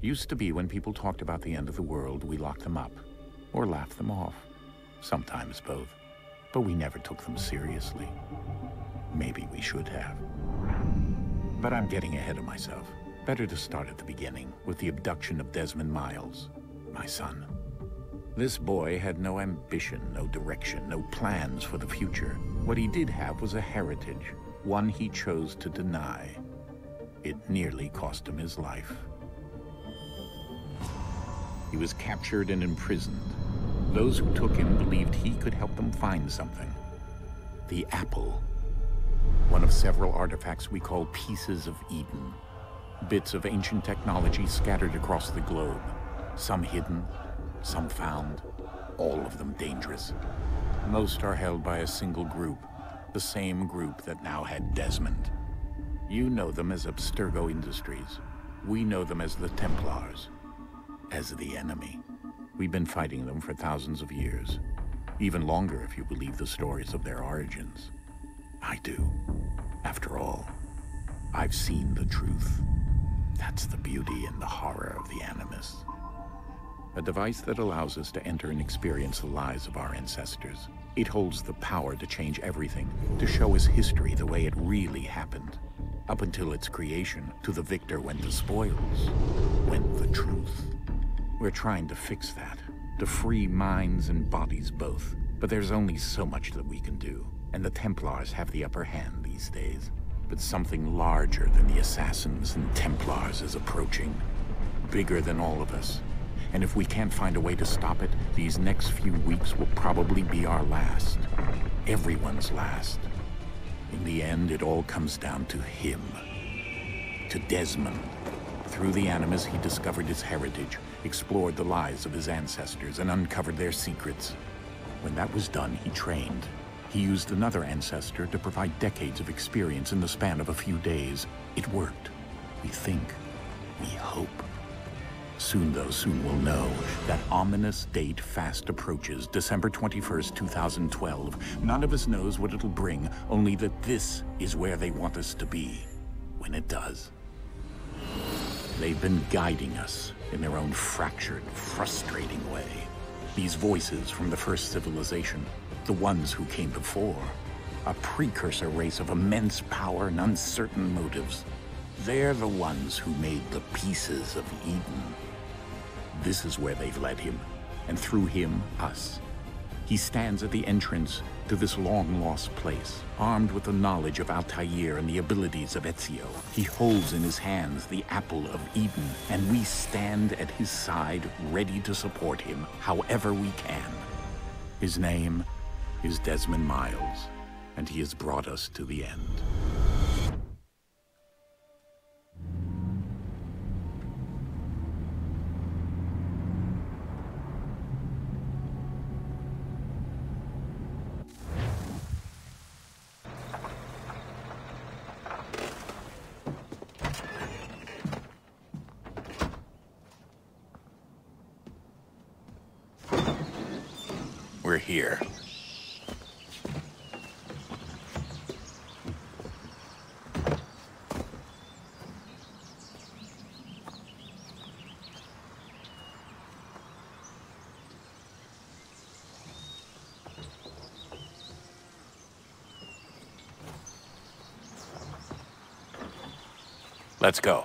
Used to be when people talked about the end of the world, we locked them up. Or laughed them off. Sometimes both. But we never took them seriously. Maybe we should have. But I'm getting ahead of myself. Better to start at the beginning, with the abduction of Desmond Miles, my son. This boy had no ambition, no direction, no plans for the future. What he did have was a heritage, one he chose to deny. It nearly cost him his life. He was captured and imprisoned. Those who took him believed he could help them find something. The apple. One of several artifacts we call pieces of Eden. Bits of ancient technology scattered across the globe. Some hidden, some found, all of them dangerous. Most are held by a single group, the same group that now had Desmond. You know them as Abstergo Industries. We know them as the Templars, as the enemy. We've been fighting them for thousands of years, even longer if you believe the stories of their origins. I do. After all, I've seen the truth. That's the beauty and the horror of the Animus. A device that allows us to enter and experience the lives of our ancestors. It holds the power to change everything, to show us history the way it really happened. Up until its creation, to the victor went the spoils, went the truth. We're trying to fix that, to free minds and bodies both. But there's only so much that we can do, and the Templars have the upper hand these days. But something larger than the Assassins and Templars is approaching, bigger than all of us. And if we can't find a way to stop it, these next few weeks will probably be our last. Everyone's last. In the end, it all comes down to him. To Desmond. Through the Animus, he discovered his heritage, explored the lives of his ancestors, and uncovered their secrets. When that was done, he trained. He used another ancestor to provide decades of experience in the span of a few days. It worked. We think. We hope. Soon, though, soon we'll know. That ominous date fast approaches, December 21st, 2012. None of us knows what it'll bring, only that this is where they want us to be, when it does. They've been guiding us in their own fractured, frustrating way. These voices from the first civilization, the ones who came before, a precursor race of immense power and uncertain motives. They're the ones who made the pieces of Eden. This is where they've led him, and through him, us. He stands at the entrance to this long-lost place, armed with the knowledge of Altair and the abilities of Ezio. He holds in his hands the apple of Eden, and we stand at his side, ready to support him however we can. His name is Desmond Miles, and he has brought us to the end. We're here. Let's go.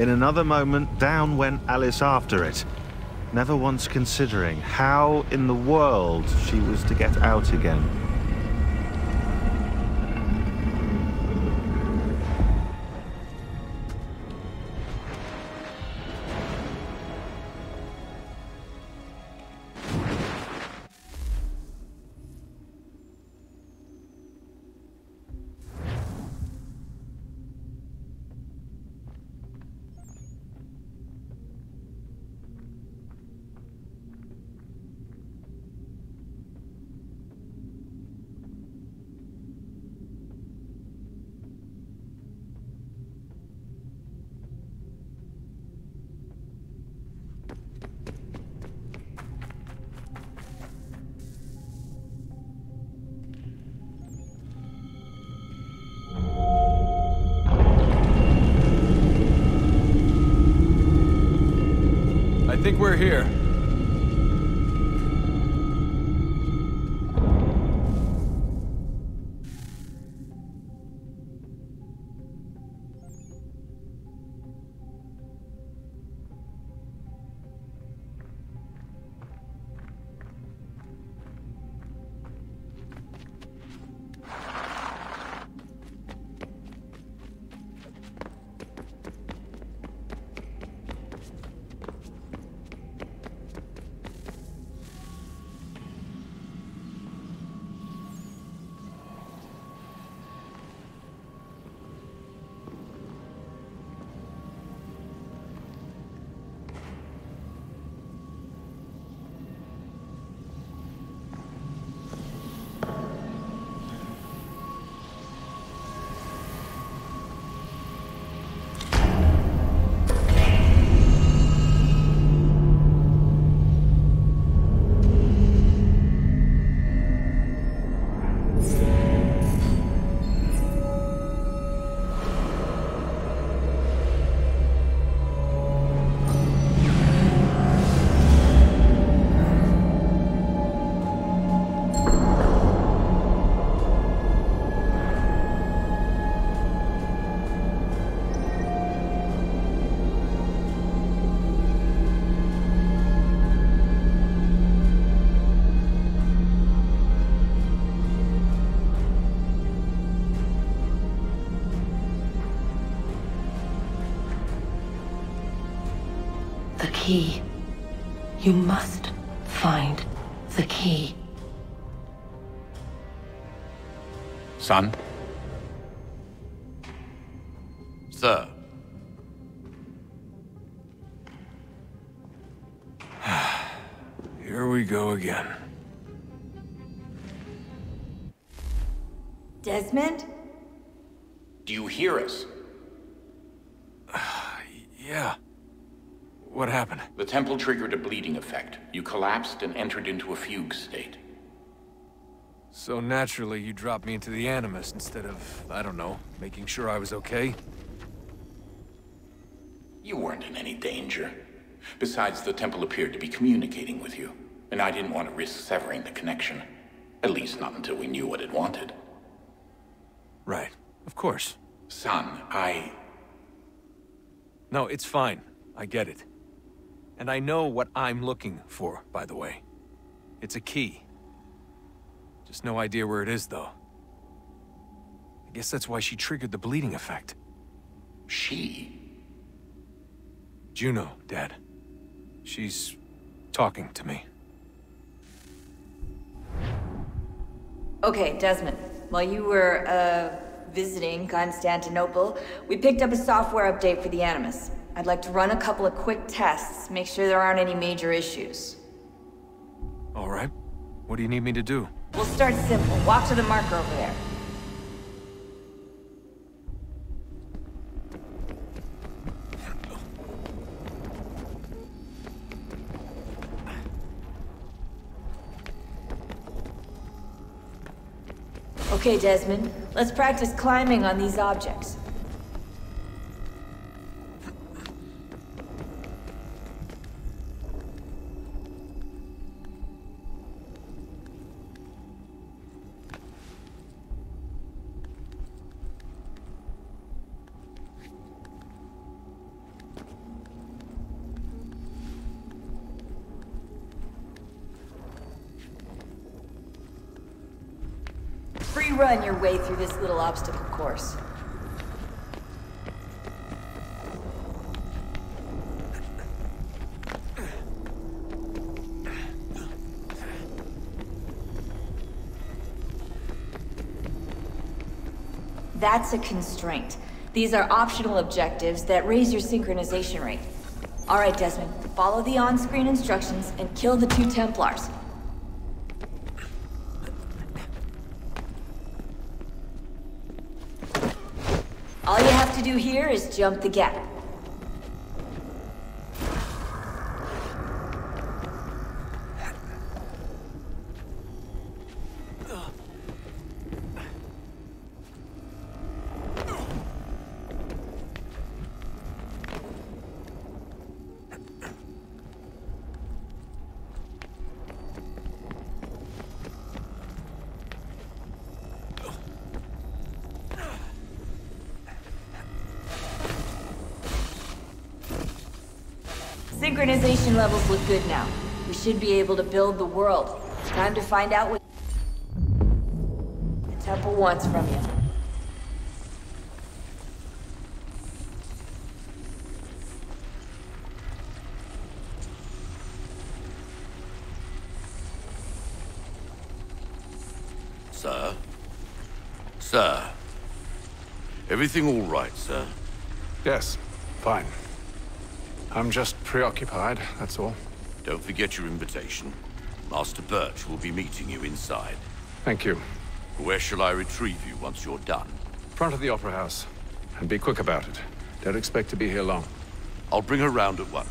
In another moment, down went Alice after it, never once considering how in the world she was to get out again. I think we're here. The key. You must find the key. Son? Sir. Here we go again. Desmond? Do you hear us? Yeah. What happened? The temple triggered a bleeding effect. You collapsed and entered into a fugue state. So naturally, you dropped me into the Animus instead of, I don't know, making sure I was okay? You weren't in any danger. Besides, the temple appeared to be communicating with you, and I didn't want to risk severing the connection. At least not until we knew what it wanted. Right. Of course. Son, No, it's fine. I get it. And I know what I'm looking for, by the way. It's a key. Just no idea where it is, though. I guess that's why she triggered the bleeding effect. She? Juno, Dad. She's talking to me. Okay, Desmond. While you were, visiting Constantinople, we picked up a software update for the Animus. I'd like to run a couple of quick tests, make sure there aren't any major issues. All right. What do you need me to do? We'll start simple. Walk to the marker over there. Okay, Desmond. Let's practice climbing on these objects. free run your way through this little obstacle course. That's a constraint. These are optional objectives that raise your synchronization rate. Alright, Desmond, follow the on-screen instructions and kill the 2 Templars. All you have to do here is jump the gap. Synchronization levels look good now. We should be able to build the world. Time to find out what the temple wants from you. Sir? Sir? Everything all right, sir? Yes, fine. I'm just preoccupied, that's all. Don't forget your invitation. Master Birch will be meeting you inside. Thank you. Where shall I retrieve you once you're done? Front of the Opera House. And be quick about it. Don't expect to be here long. I'll bring her round at once.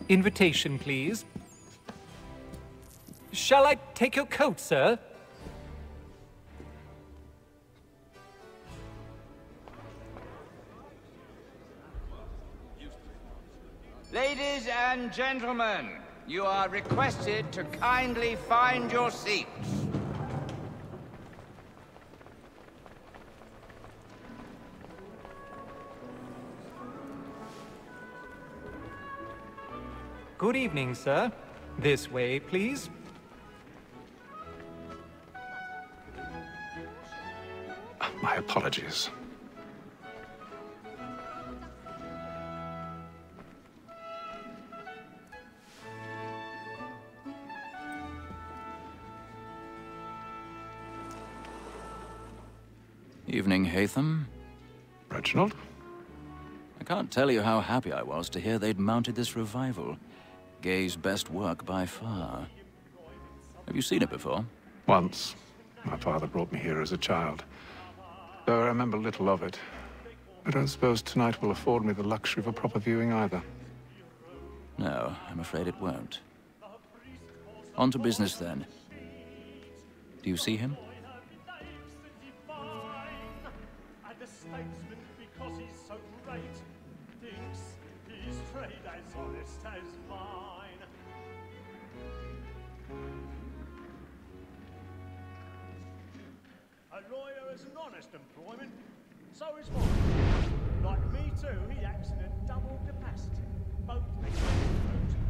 Invitation, please. Shall I take your coat, sir? Ladies and gentlemen, you are requested to kindly find your seats. Good evening, sir. This way, please. My apologies. Evening, Haytham. Reginald? I can't tell you how happy I was to hear they'd mounted this revival. Gay's best work by far. Have you seen it before? Once. My father brought me here as a child. Though I remember little of it. I don't suppose tonight will afford me the luxury of a proper viewing either. No, I'm afraid it won't. On to business, then. Do you see him? A lawyer is an honest employment, so is mine. Like me too, he acts in a double capacity, both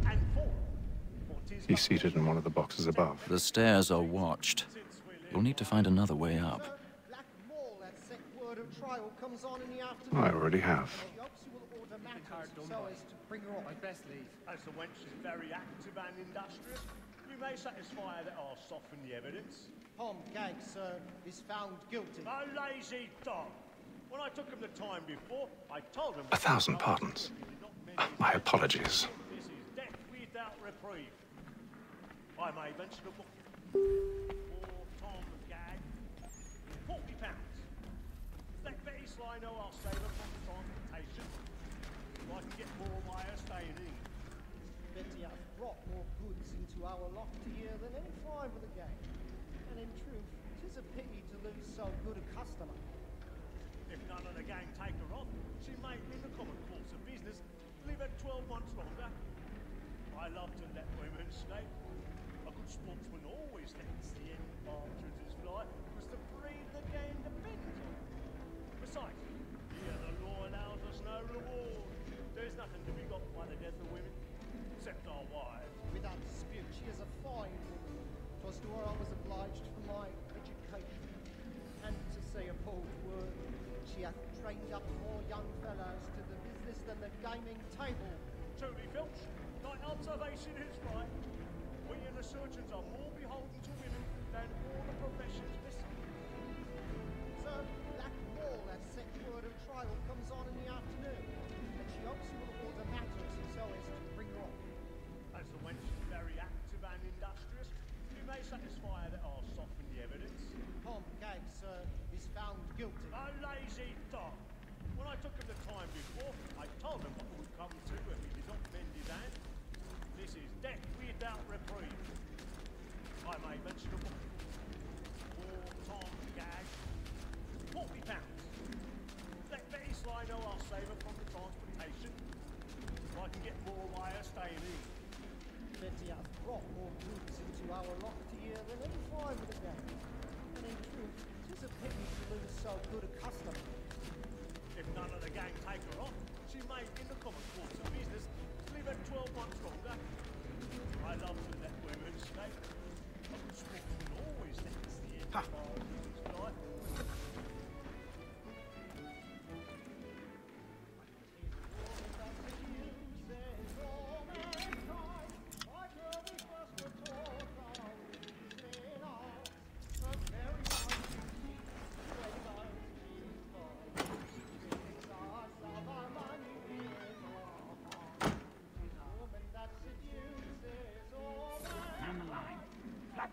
and form. He's seated in one of the boxes above. The stairs are watched. You'll need to find another way up. I already have. As the wench is very active and industrious, you may satisfy her that I'll soften the evidence. Tom Gaggs, sir, is found guilty. A lazy dog. When I took him the time before, I told him... 1,000 pardons. My apologies. This is death without reprieve. I may venture to book for Tom Gaggs £40. That Betty Sly know I'll save her from transportation. So I can get more of my staying in. Betty has brought more goods into our loft here than any five of the gang. And in truth, 'tis a pity to lose so good a customer. If none of the gang take her on, she may, in the common course of business, live at 12 months longer. I love to let women escape. A good sportsman always lets the end partridges fly, because the breed of the game depends on it. Besides, here the law allows us no reward was to her I was obliged for my education. And to say a bold word, she hath trained up 4 young fellows to the business than the gaming table. Truly, Filch, thy observation is right. We and the surgeons are more beholden to women than all the professions missing. Sir, Black Wall has set word of trial comes on in the afternoon, and she hopes you will order matters so as to bring her off. As the wench is very active and industrious, you may satisfy her that I'll soften the evidence. Tom Gag, sir, is found guilty. A lazy dog. When I took him the time before, I told him what would come to if he did not bend his hand. This is death without reprieve. I may mention a book. For Tom Gag, £40. Let Betty Sly know I'll save her from the transportation. If I can get more wire staying in. Betty hath brought more goods into our loft here than any time of the day. And in truth, 'tis a pity to lose so good a customer. If none of the gang take her on, she may, in the common course of business, live at 12 months longer. I love to let women escape. A good sportsman always thinks the end of our women's life.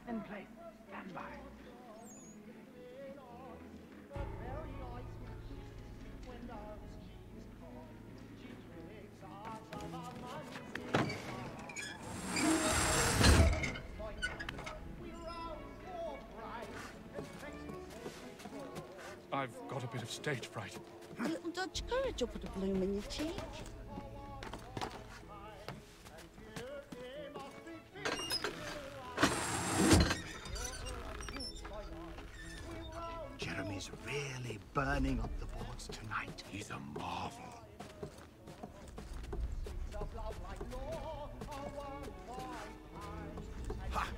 In place. Stand by. I've got a bit of stage fright. A little Dutch courage will put a bloom in your cheek. Jeremy's really burning up the boards tonight. He's a marvel. Ha!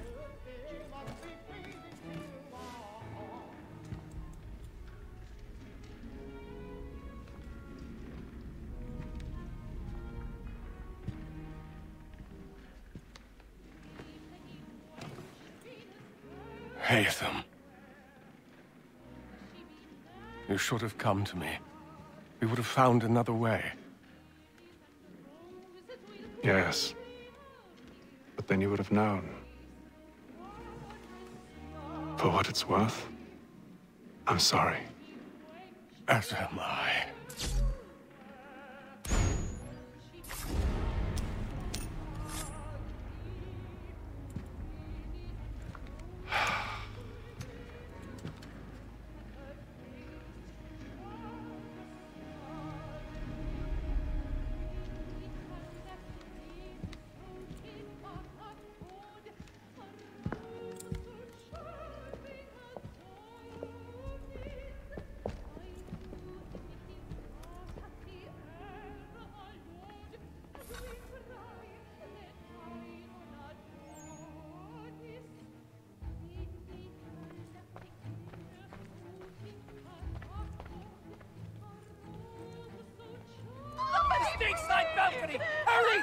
Haytham. You should have come to me. We would have found another way. Yes. But then you would have known. For what it's worth, I'm sorry. As am I. Side balcony! Hurry!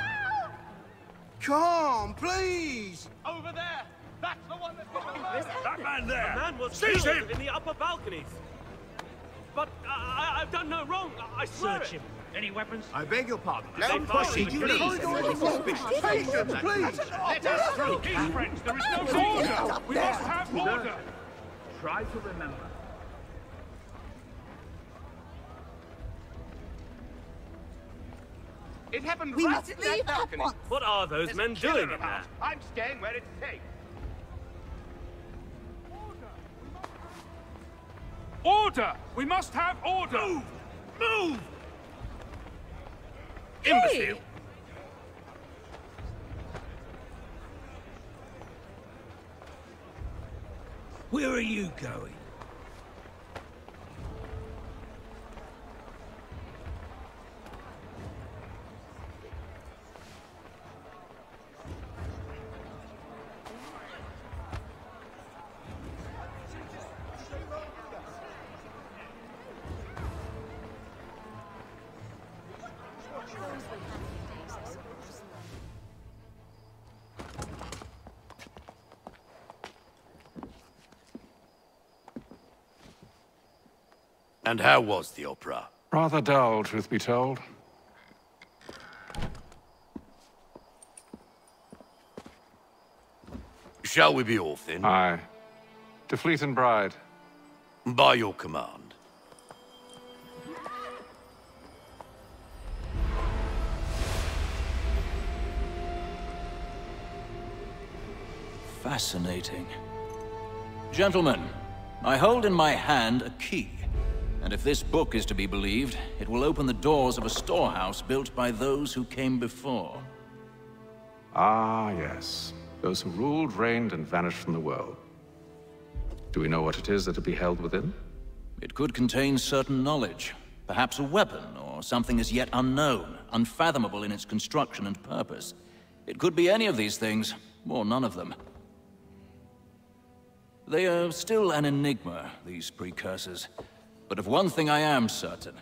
Come, please! Over there! That's the one that's got the murder! That man there! The man was Seize killed him! in the upper balconies. But I've done no wrong. I swear Search him. Any weapons? I beg your pardon. Don't push him, You need patience, please! Let us through! Peace, friends! There is no order! We must have order! Try to remember. It happened We right must in leave that at balcony. once. What are those There's men a killer doing in about. there? I'm staying where it's safe. Order! We must have order! Move! Move! Imbecile! Where are you going? And how was the opera? Rather dull, truth be told. Shall we be off then? Aye. To Fleet and Bride. By your command. Fascinating. Gentlemen, I hold in my hand a key. And if this book is to be believed, it will open the doors of a storehouse built by those who came before. Ah, yes. Those who ruled, reigned, and vanished from the world. Do we know what it is that will be held within? It could contain certain knowledge. Perhaps a weapon, or something as yet unknown, unfathomable in its construction and purpose. It could be any of these things, or none of them. They are still an enigma, these precursors. But of one thing I am certain.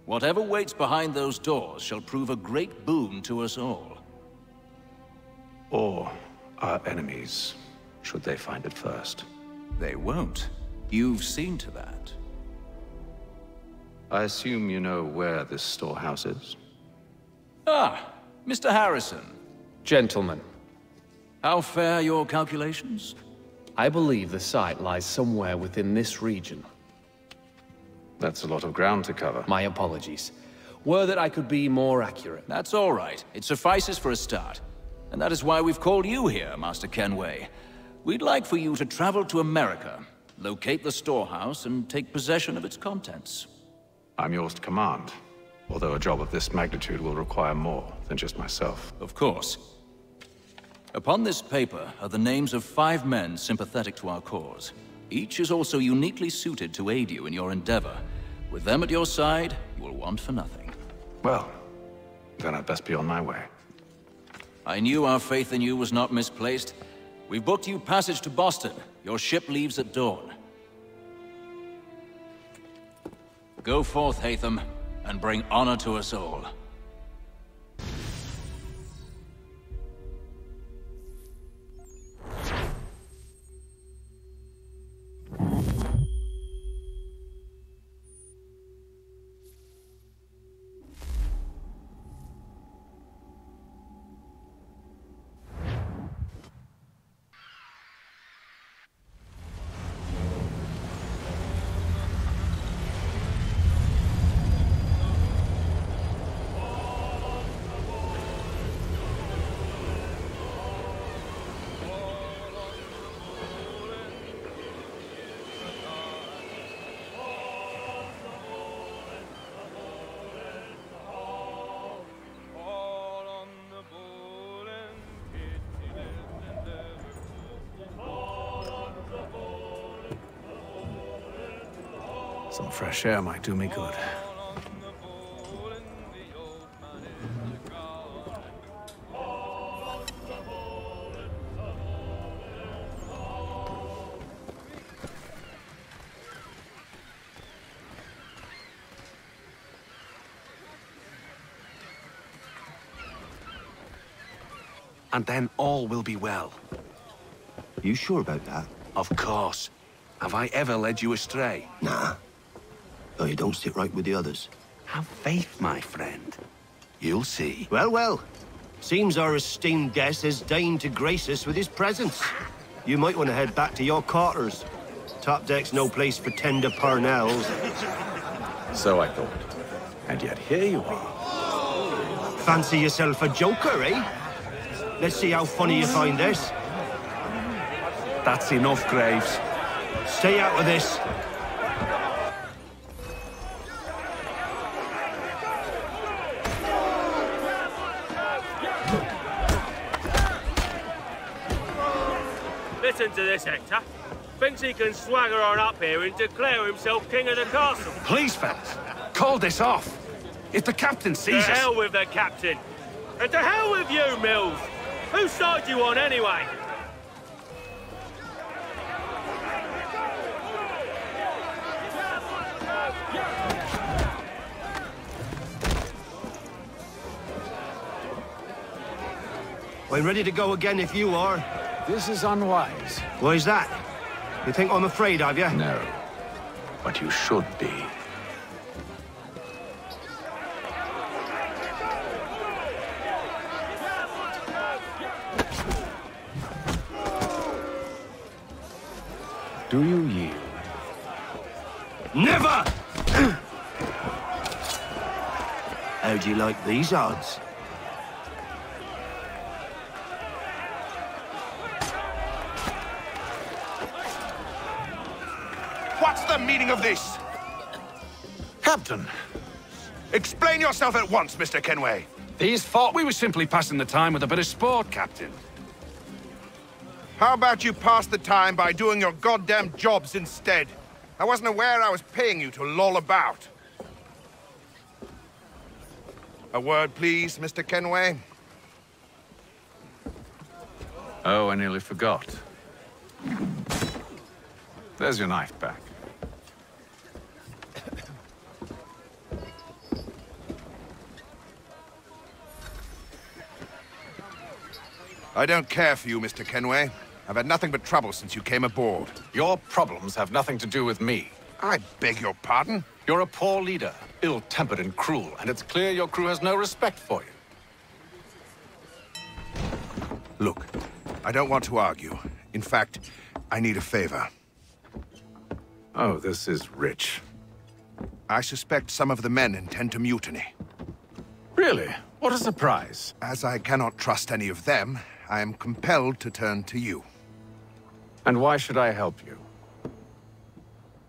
Whatever waits behind those doors shall prove a great boon to us all. Or our enemies, should they find it first. They won't. You've seen to that. I assume you know where this storehouse is? Ah, Mr. Harrison. Gentlemen. How fare your calculations? I believe the site lies somewhere within this region. That's a lot of ground to cover. My apologies. Were that I could be more accurate. That's all right. It suffices for a start. And that is why we've called you here, Master Kenway. We'd like for you to travel to America, locate the storehouse, and take possession of its contents. I'm yours to command, although a job of this magnitude will require more than just myself. Of course. Upon this paper are the names of 5 men sympathetic to our cause. Each is also uniquely suited to aid you in your endeavor. With them at your side, you will want for nothing. Well, then I'd best be on my way. I knew our faith in you was not misplaced. We've booked you passage to Boston. Your ship leaves at dawn. Go forth, Hatham, and bring honor to us all. Some fresh air might do me good. And then all will be well. You sure about that? Of course. Have I ever led you astray? Nah. Oh, you don't sit right with the others. Have faith, my friend. You'll see. Well, well. Seems our esteemed guest has deigned to grace us with his presence. You might want to head back to your quarters. Top deck's no place for tender parnells. So I thought. And yet here you are. Fancy yourself a joker, eh? Let's see how funny you find this. That's enough, Graves. Stay out of this. Listen to this, Hector. Thinks he can swagger on up here and declare himself king of the castle. Please, fellas, call this off. If the captain sees us... To hell with the captain. And to hell with you, Mills. Whose side you on, anyway? I'm ready to go again if you are. This is unwise. Why's that? You think I'm afraid of you? No. But you should be. Do you yield? Never! How do you like these odds? What's the meaning of this? Captain! Explain yourself at once, Mr. Kenway. These thought we were simply passing the time with a bit of sport, Captain. How about you pass the time by doing your goddamn jobs instead? I wasn't aware I was paying you to loll about. A word, please, Mr. Kenway. Oh, I nearly forgot. There's your knife back. I don't care for you, Mr. Kenway. I've had nothing but trouble since you came aboard. Your problems have nothing to do with me. I beg your pardon? You're a poor leader, ill-tempered and cruel, and it's clear your crew has no respect for you. Look, I don't want to argue. In fact, I need a favor. Oh, this is rich. I suspect some of the men intend to mutiny. Really? What a surprise. As I cannot trust any of them, I am compelled to turn to you. And why should I help you?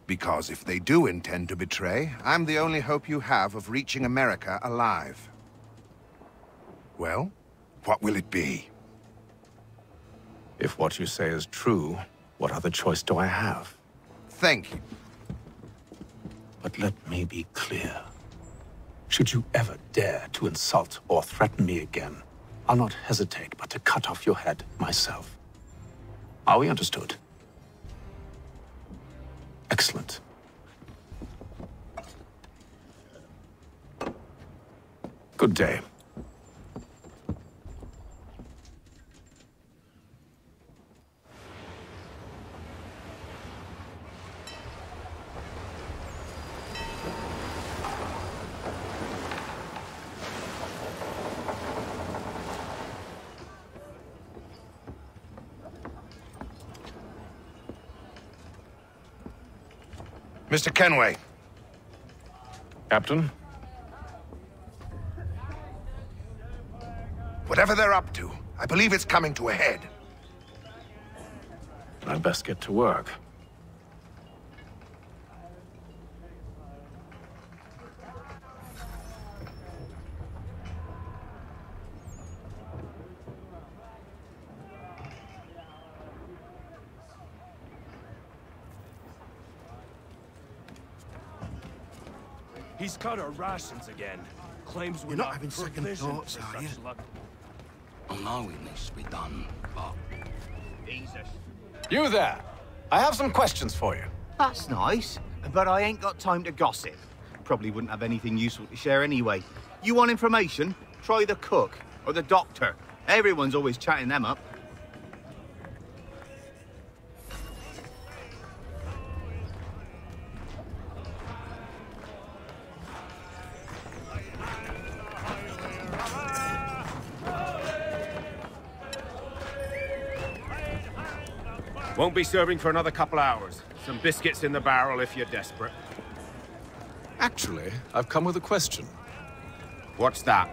Because if they do intend to betray, I'm the only hope you have of reaching America alive. Well, what will it be? If what you say is true, what other choice do I have? Thank you. But let me be clear. Should you ever dare to insult or threaten me again, I'll not hesitate but to cut off your head myself. Are we understood? Excellent. Good day. Mr. Kenway. Captain? Whatever they're up to, I believe it's coming to a head. I'd best get to work. He's cut our rations again. Claims we're You're not having second provisioned thoughts, for are you? such luck. I know it needs to be done, but... Jesus. You there! I have some questions for you. That's nice, but I ain't got time to gossip. Probably wouldn't have anything useful to share anyway. You want information? Try the cook or the doctor. Everyone's always chatting them up. Won't be serving for another couple hours. Some biscuits in the barrel if you're desperate. Actually, I've come with a question. What's that?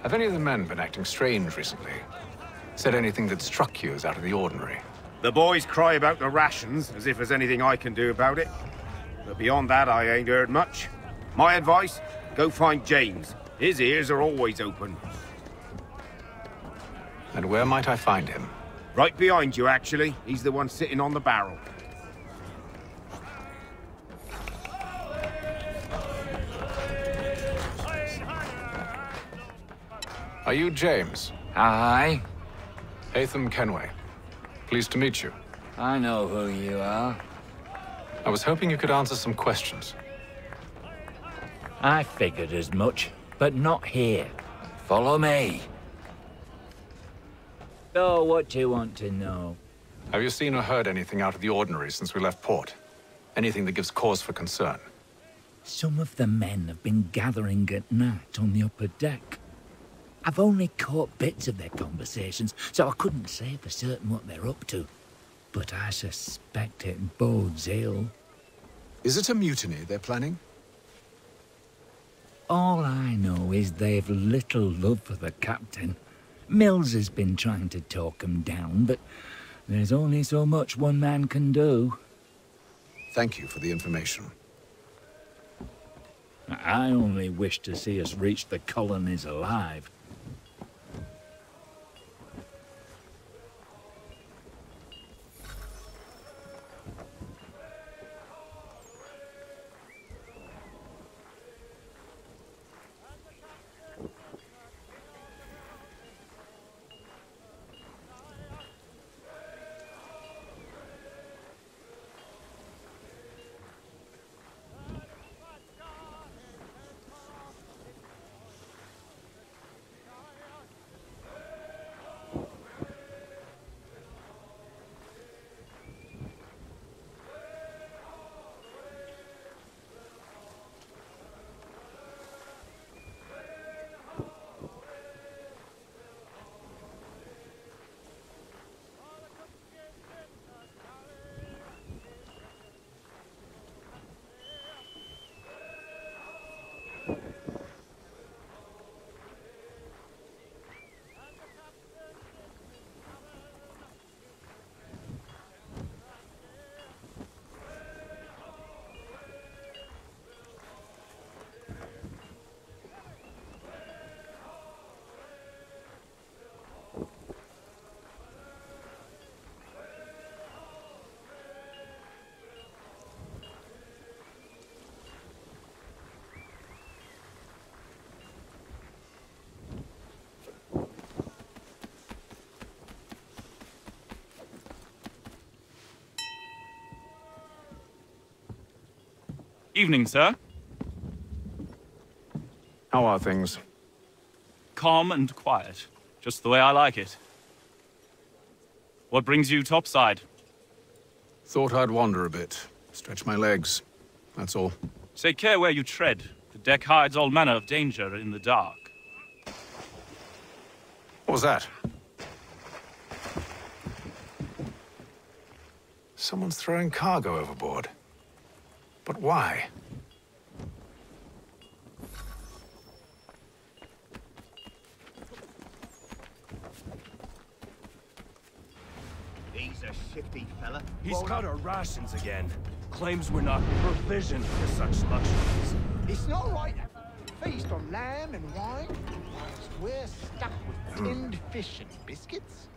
Have any of the men been acting strange recently? Said anything that struck you as out of the ordinary? The boys cry about the rations, as if there's anything I can do about it. But beyond that, I ain't heard much. My advice, go find James. His ears are always open. And where might I find him? Right behind you, actually. He's the one sitting on the barrel. Are you James? Aye. Hatham Kenway. Pleased to meet you. I know who you are. I was hoping you could answer some questions. I figured as much, but not here. Follow me. So, what do you want to know? Have you seen or heard anything out of the ordinary since we left port? Anything that gives cause for concern? Some of the men have been gathering at night on the upper deck. I've only caught bits of their conversations, so I couldn't say for certain what they're up to. but I suspect it bodes ill. Is it a mutiny they're planning? All I know is they've little love for the captain. Mills has been trying to talk him down, but there's only so much one man can do. Thank you for the information. I only wish to see us reach the colonies alive. Evening, sir. How are things? Calm and quiet. Just the way I like it. What brings you topside? Thought I'd wander a bit. Stretch my legs. That's all. Take care where you tread. The deck hides all manner of danger in the dark. What was that? Someone's throwing cargo overboard. But why? He's a shifty fella. He's cut our rations again. Claims we're not provisioned for such luxuries. It's not right to feast on lamb and wine whilst we're stuck with tinned fish and biscuits.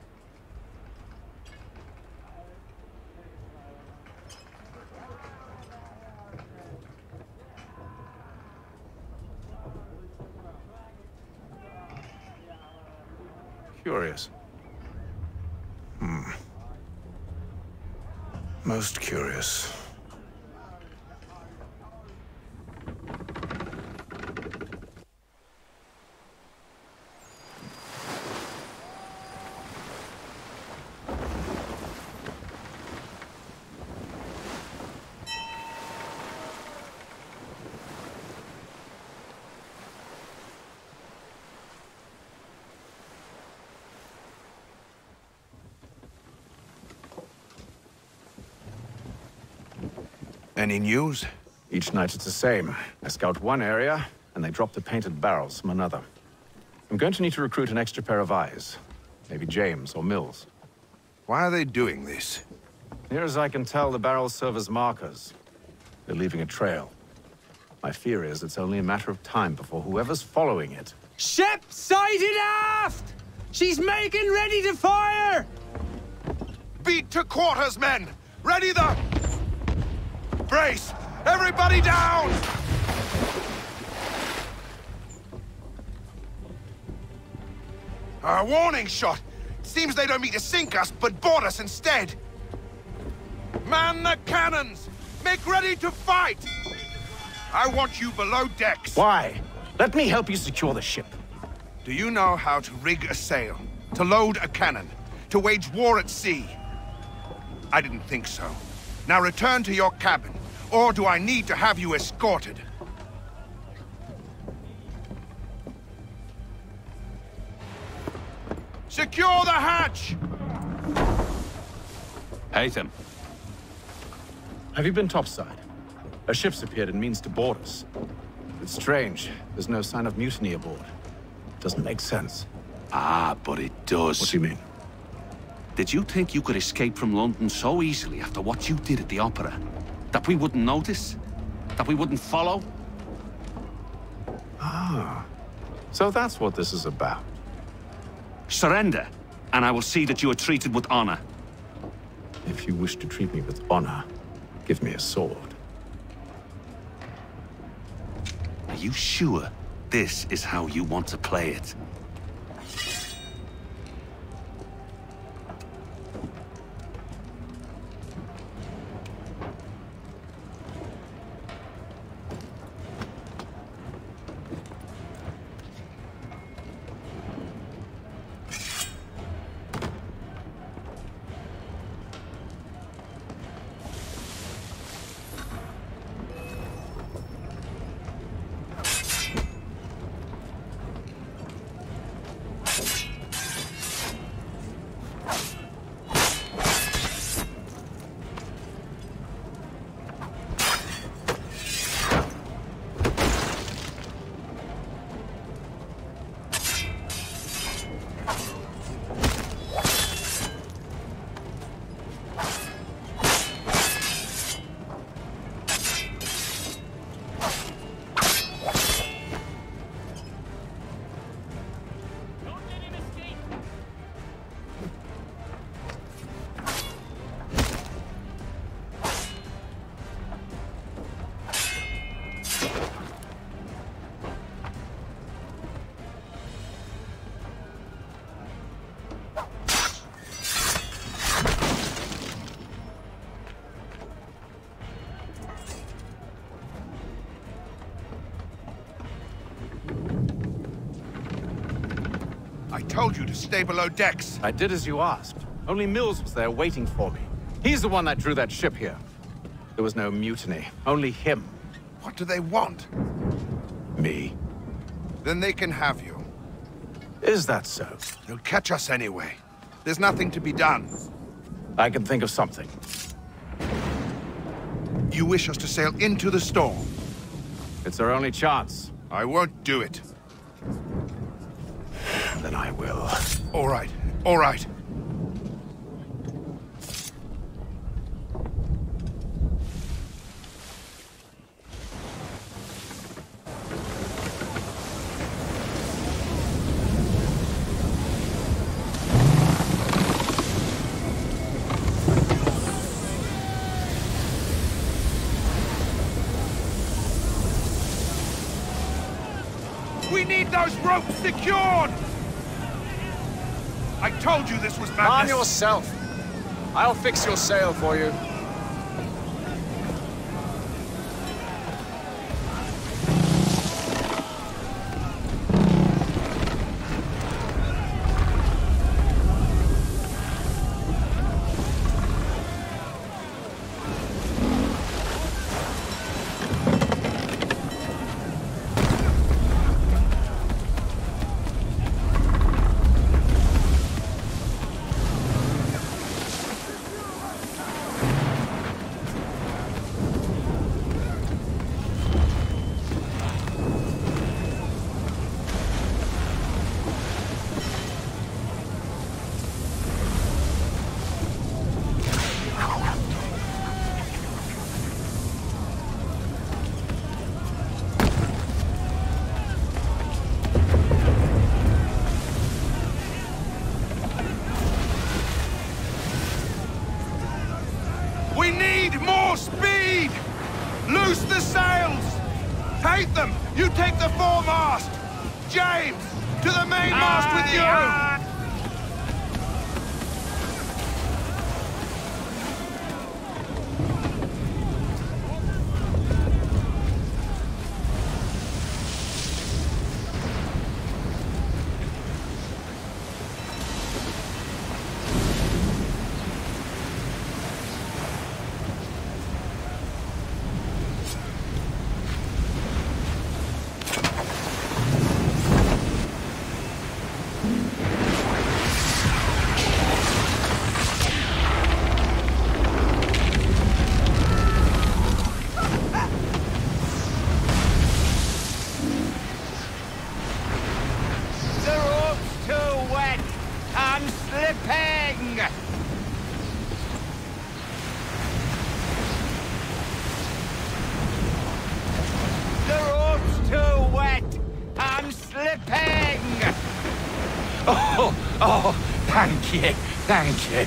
Curious. Most curious. Any news? Each night it's the same. I scout one area, and they drop the painted barrels from another. I'm going to need to recruit an extra pair of eyes. Maybe James or Mills. Why are they doing this? Near as I can tell, the barrels serve as markers. They're leaving a trail. My fear is it's only a matter of time before whoever's following it... Ship sighted aft! She's making ready to fire! Beat to quarters, men! Ready the... Brace! Everybody down! A warning shot! Seems they don't mean to sink us, but board us instead! Man the cannons! Make ready to fight! I want you below decks! Why? Let me help you secure the ship. Do you know how to rig a sail? To load a cannon? To wage war at sea? I didn't think so. Now return to your cabin, or do I need to have you escorted? Secure the hatch! Haytham. Have you been topside? A ship's appeared and means to board us. It's strange. There's no sign of mutiny aboard. Doesn't make sense. Ah, but it does. What do you mean? Did you think you could escape from London so easily after what you did at the opera? That we wouldn't notice? That we wouldn't follow? Ah. So that's what this is about. Surrender, and I will see that you are treated with honor. If you wish to treat me with honor, give me a sword. Are you sure this is how you want to play it? I told you to stay below decks. I did as you asked. Only Mills was there waiting for me. He's the one that drew that ship here. There was no mutiny, only him. What do they want? Me. Then they can have you. Is that so? They'll catch us anyway. There's nothing to be done. I can think of something. You wish us to sail into the storm? It's our only chance. I won't do it. Then I will. All right, all right. We need those ropes secured! I told you this was madness! Calm yourself. I'll fix your sail for you. We need more speed! Loose the sails! Take them! You take the foremast! James! To the mainmast with you! Oh, thank you, thank you.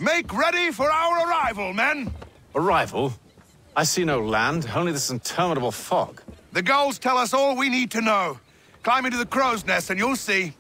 Make ready for our arrival, men! Arrival? I see no land, only this interminable fog. The gulls tell us all we need to know. Climb into the crow's nest and you'll see.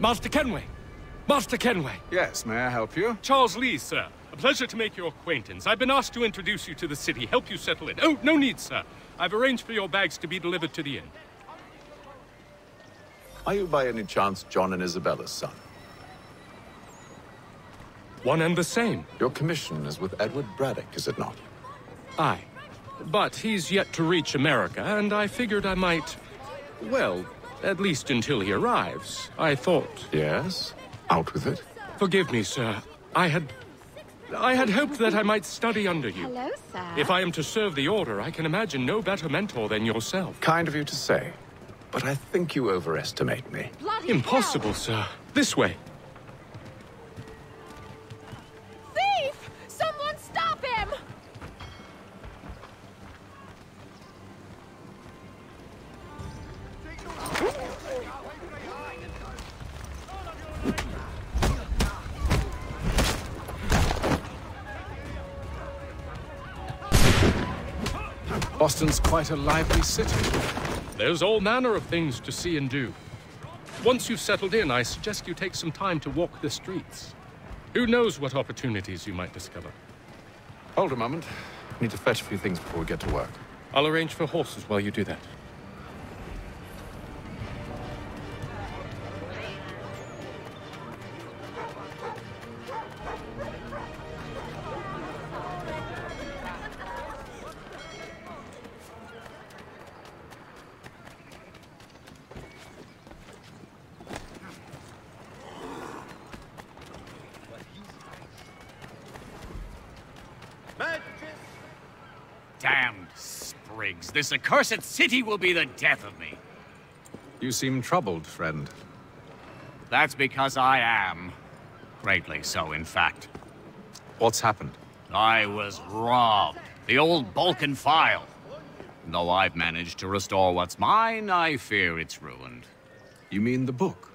Master Kenway! Master Kenway! Yes, may I help you? Charles Lee, sir. A pleasure to make your acquaintance. I've been asked to introduce you to the city, help you settle in. Oh, no need, sir. I've arranged for your bags to be delivered to the inn. Are you by any chance John and Isabella's son? One and the same. Your commission is with Edward Braddock, is it not? Aye. But he's yet to reach America, and I figured I might... well, at least until he arrives, I thought. Yes? Out with it. Forgive me, sir. I had hoped that I might study under you. Hello, sir. If I am to serve the Order, I can imagine no better mentor than yourself. Kind of you to say. But I think you overestimate me. Bloody Impossible, hell. sir. This way. Thief! Someone stop him! Boston's quite a lively city. There's all manner of things to see and do. Once you've settled in, I suggest you take some time to walk the streets. Who knows what opportunities you might discover. Hold a moment. I need to fetch a few things before we get to work. I'll arrange for horses while you do that. Damned sprigs. This accursed city will be the death of me. You seem troubled, friend. That's because I am. Greatly so, in fact. What's happened? I was robbed. The old Balkan file. Though I've managed to restore what's mine, I fear it's ruined. You mean the book?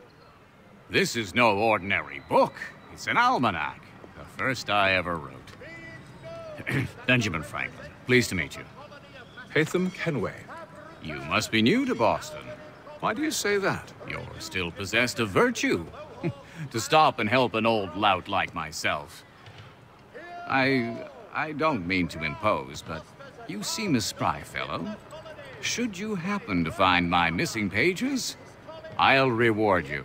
This is no ordinary book. It's an almanac. The first I ever wrote. Benjamin Franklin. Pleased to meet you. Haytham Kenway. You must be new to Boston. Why do you say that? You're still possessed of virtue. To stop and help an old lout like myself. I don't mean to impose, but you seem a spry fellow. Should you happen to find my missing pages, I'll reward you.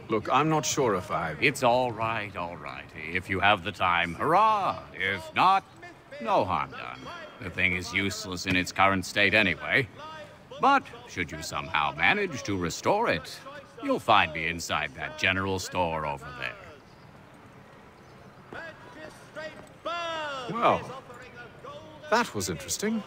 Look, I'm not sure if It's all right, all right. If you have the time, hurrah! If not, no harm done. The thing is useless in its current state anyway. But should you somehow manage to restore it, you'll find me inside that general store over there. Well, that was interesting.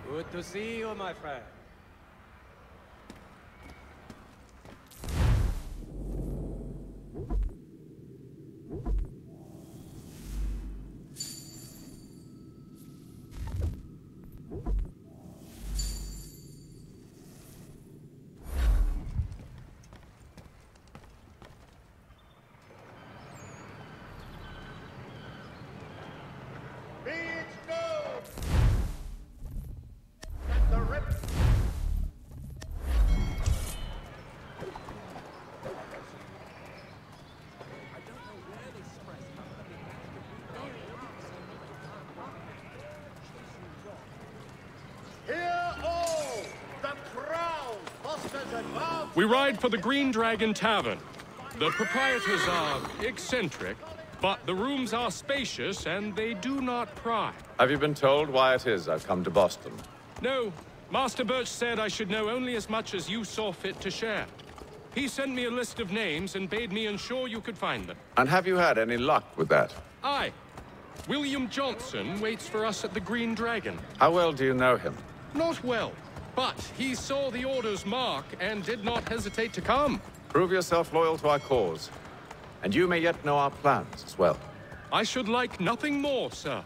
Good to see you, my friend. We ride for the Green Dragon Tavern. The proprietors are eccentric, but the rooms are spacious and they do not pry. Have you been told why it is I've come to Boston? No. Master Birch said I should know only as much as you saw fit to share. He sent me a list of names and bade me ensure you could find them. And have you had any luck with that? Aye. William Johnson waits for us at the Green Dragon. How well do you know him? Not well, but he saw the order's mark and did not hesitate to come. Prove yourself loyal to our cause, and you may yet know our plans as well. I should like nothing more, sir.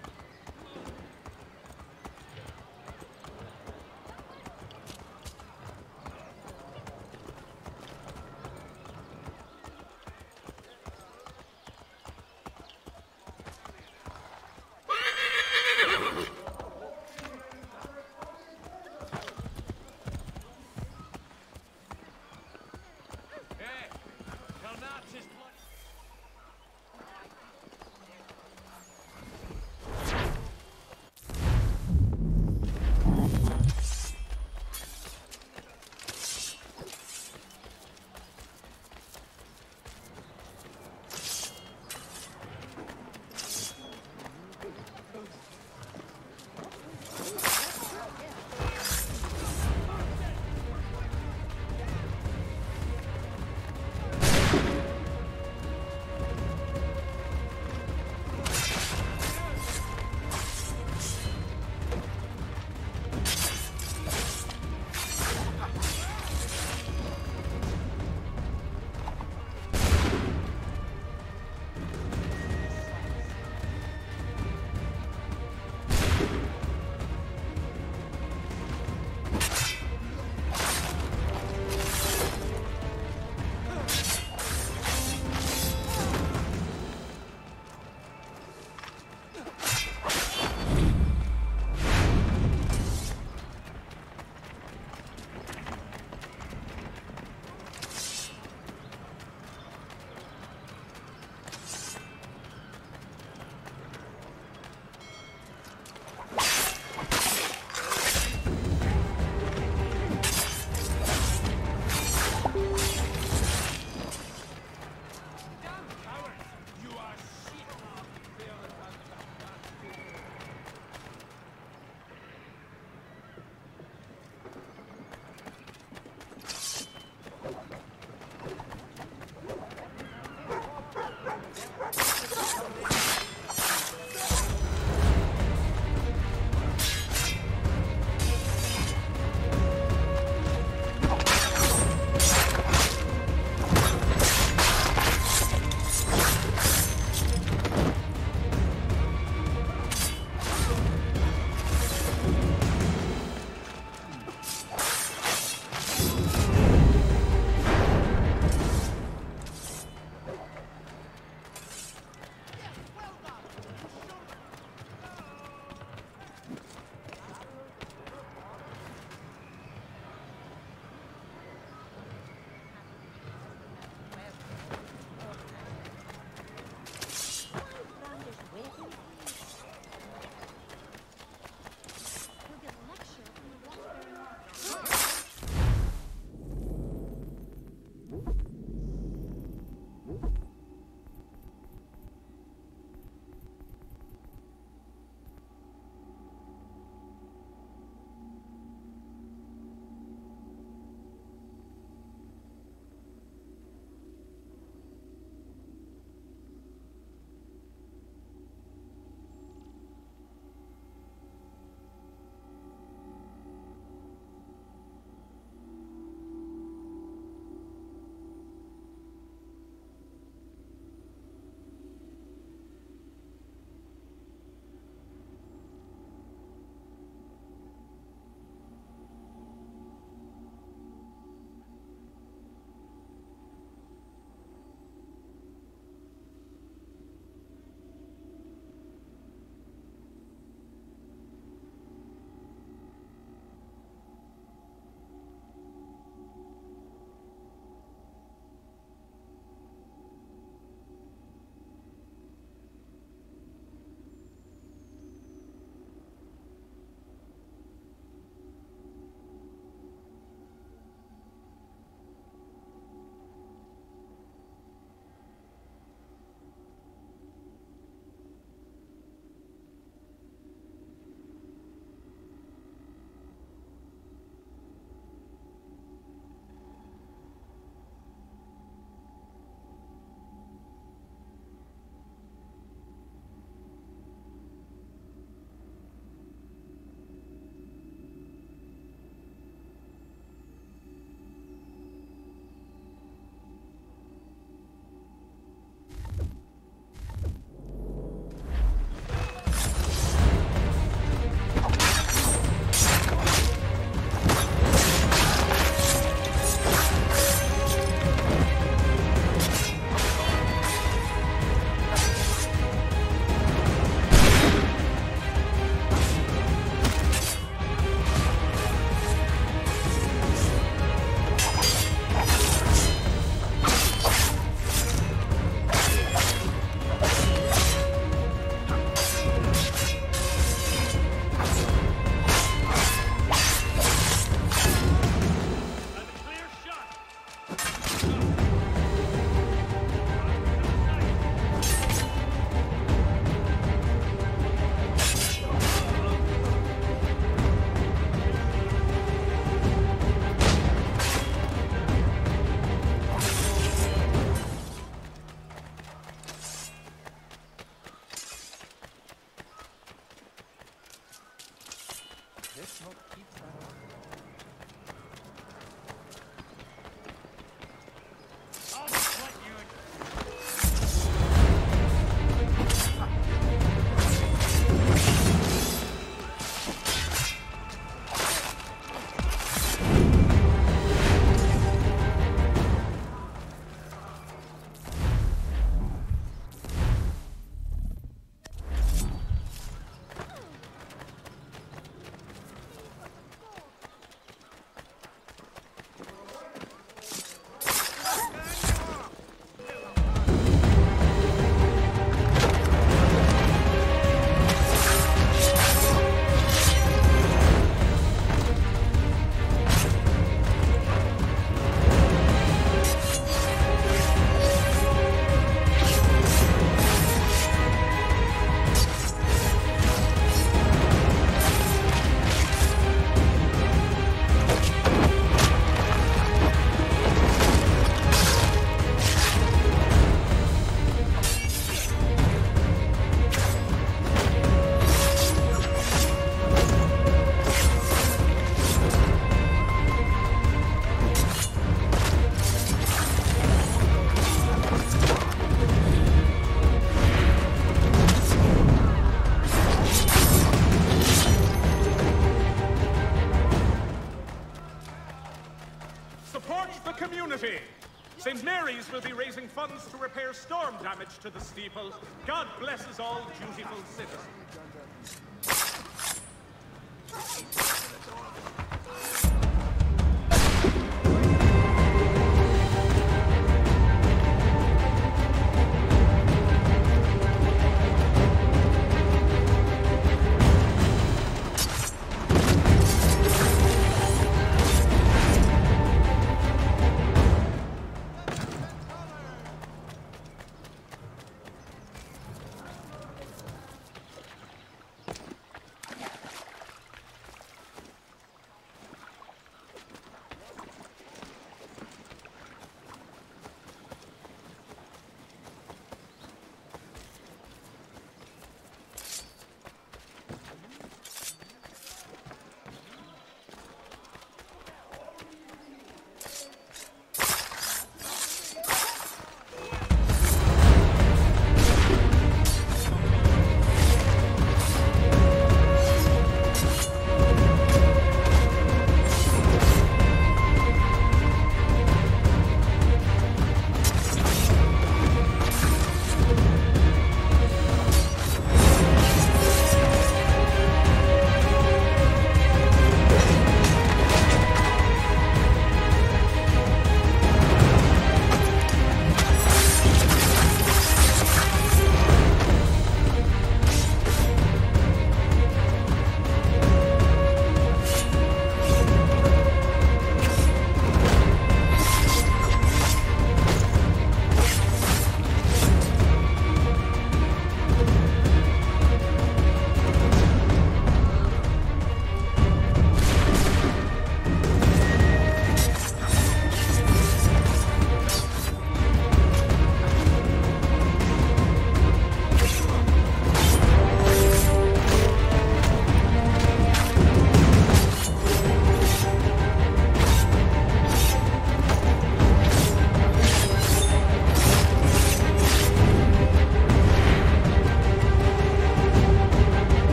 St. Mary's will be raising funds to repair storm damage to the steeple. God bless us all dutiful citizens.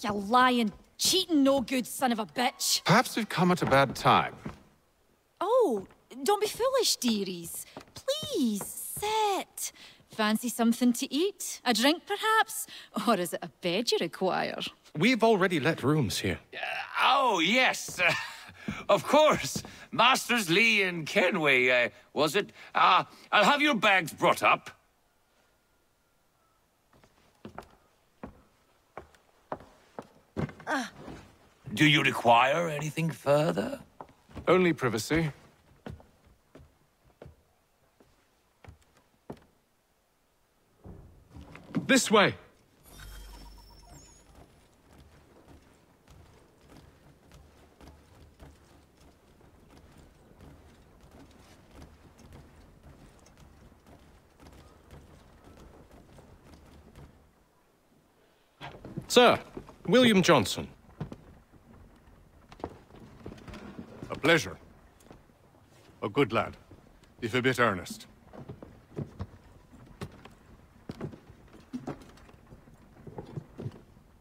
You lying, cheating, no good son of a bitch. Perhaps we've come at a bad time. Oh, don't be foolish, dearies. Please, sit. Fancy something to eat? A drink, perhaps? Or is it a bed you require? We've already let rooms here. Oh, yes. Of course. Masters Lee and Kenway, was it? I'll have your bags brought up. Do you require anything further? Only privacy. This way. Sir, William Johnson. A pleasure. A good lad, if a bit earnest.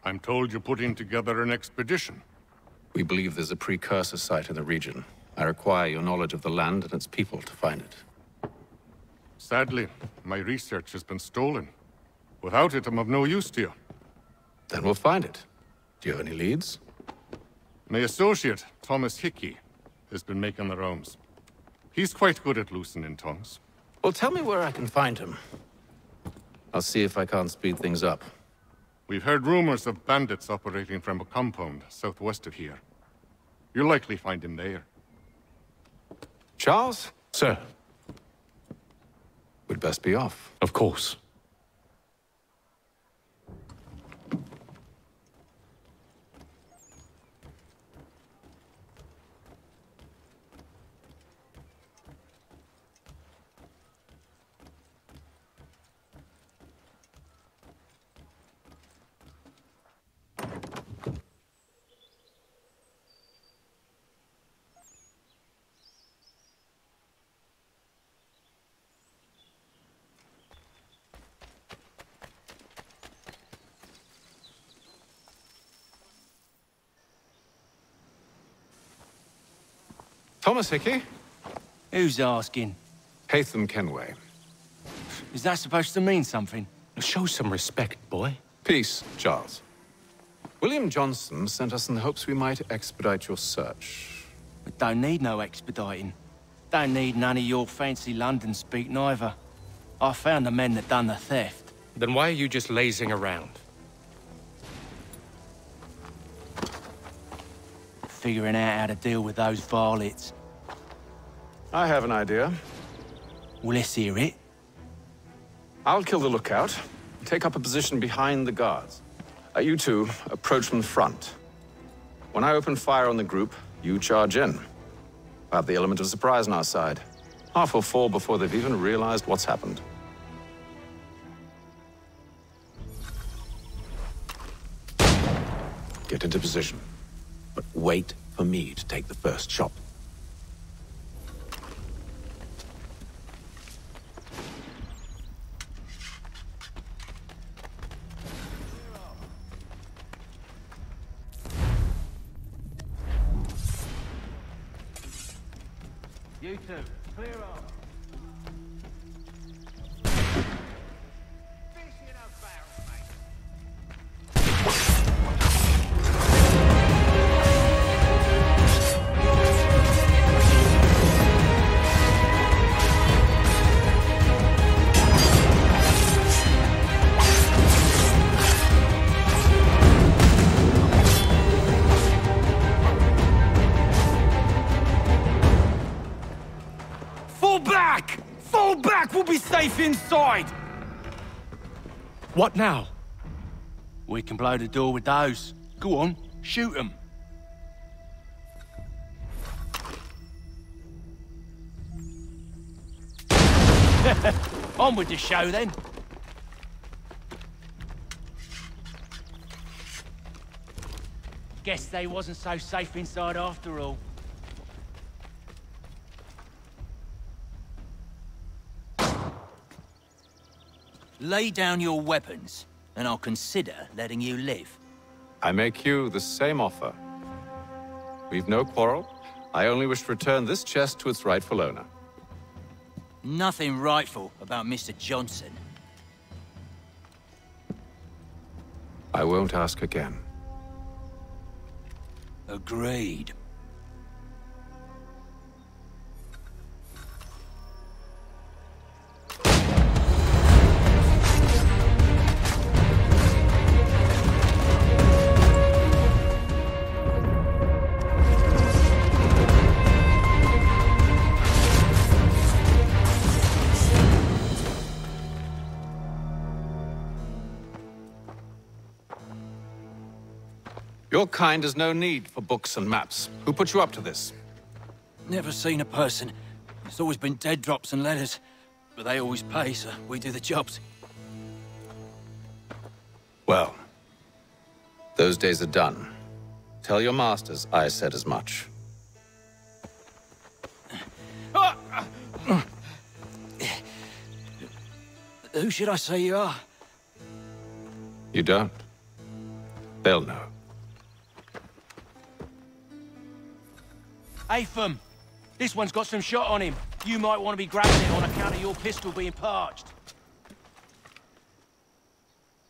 I'm told you're putting together an expedition. We believe there's a precursor site in the region. I require your knowledge of the land and its people to find it. Sadly, my research has been stolen. Without it, I'm of no use to you. Then we'll find it. Do you have any leads? My associate, Thomas Hickey, has been making the rounds. He's quite good at loosening tongues. Well, tell me where I can find him. I'll see if I can't speed things up. We've heard rumors of bandits operating from a compound southwest of here. You'll likely find him there. Charles? Sir. We'd best be off. Of course. Thomas Hickey? Who's asking? Haytham Kenway. Is that supposed to mean something? Show some respect, boy. Peace, Charles. William Johnson sent us in the hopes we might expedite your search. We don't need no expediting. Don't need none of your fancy London speak neither. I found the men that done the theft. Then why are you just lazing around? Figuring out how to deal with those varlets. I have an idea. Well, let's hear it. I'll kill the lookout, take up a position behind the guards. You two approach from the front. When I open fire on the group, you charge in. I have the element of surprise on our side. Half will fall before they've even realized what's happened. Get into position, but wait for me to take the first shot. You two, clear off. Fall back! We'll be safe inside! What now? We can blow the door with those. Go on, shoot them. On with the show, then. Guess they wasn't so safe inside after all. Lay down your weapons, and I'll consider letting you live. I make you the same offer. We've no quarrel. I only wish to return this chest to its rightful owner. Nothing rightful about Mr. Johnson. I won't ask again. Agreed. Your kind has no need for books and maps. Who put you up to this? Never seen a person. It's always been dead drops and letters. But they always pay, so we do the jobs. Well, those days are done. Tell your masters I said as much. Who should I say you are? You don't. They'll know. Atham, this one's got some shot on him. You might want to be grabbing it on account of your pistol being parched.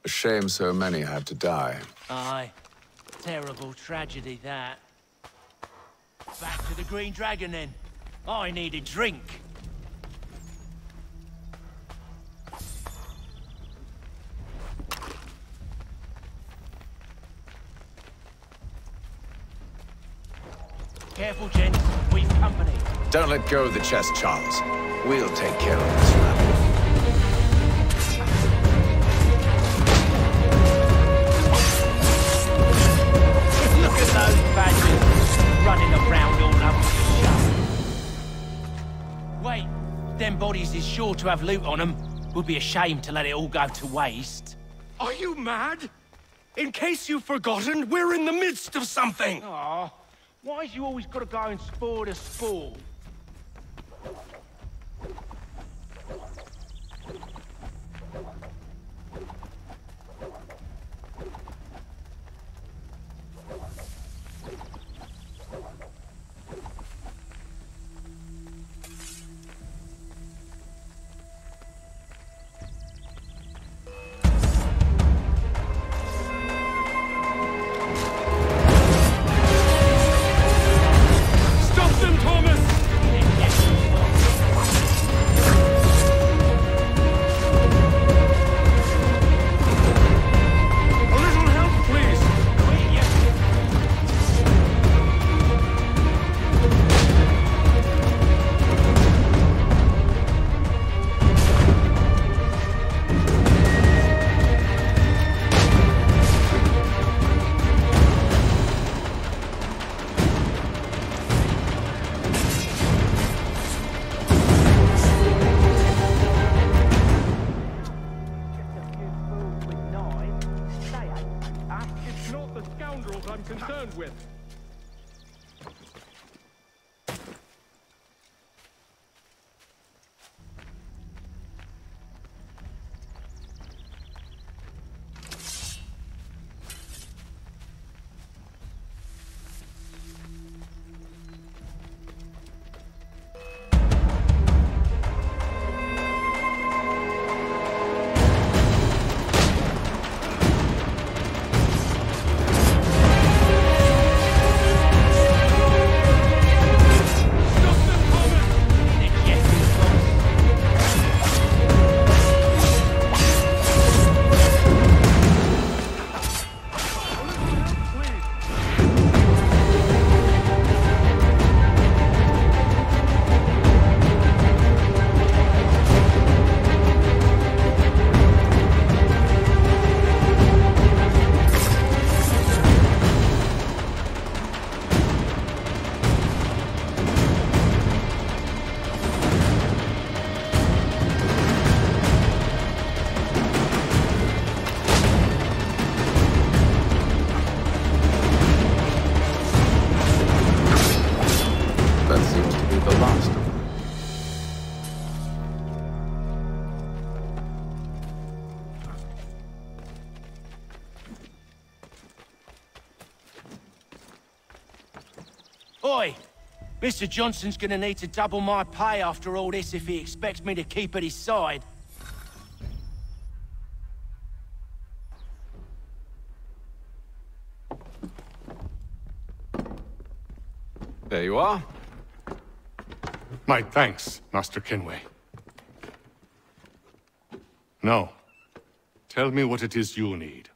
A shame so many had to die. Aye. Terrible tragedy, that. Back to the Green Dragon, then. I need a drink. Careful, gents. We've company. Don't let go of the chest, Charles. We'll take care of this rabble. Look at those badgers running around all over the shop. Wait, them bodies is sure to have loot on them. Would be a shame to let it all go to waste. Are you mad? In case you've forgotten, we're in the midst of something! Aw, why's you always gotta go and spoil the sport? I'm concerned with. Oi! Mr. Johnson's gonna need to double my pay after all this if he expects me to keep at his side. There you are. My thanks, Master Kenway. Now, tell me what it is you need.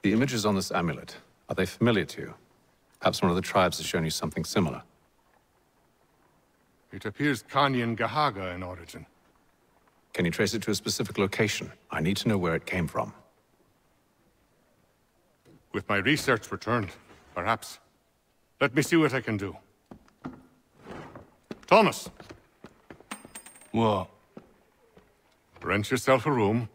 The images on this amulet, are they familiar to you? Perhaps one of the tribes has shown you something similar. It appears Kanyan Gahaga in origin. Can you trace it to a specific location? I need to know where it came from. With my research returned, perhaps. Let me see what I can do. Thomas! What? Rent yourself a room.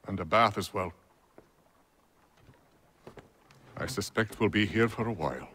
And a bath as well. I suspect we'll be here for a while.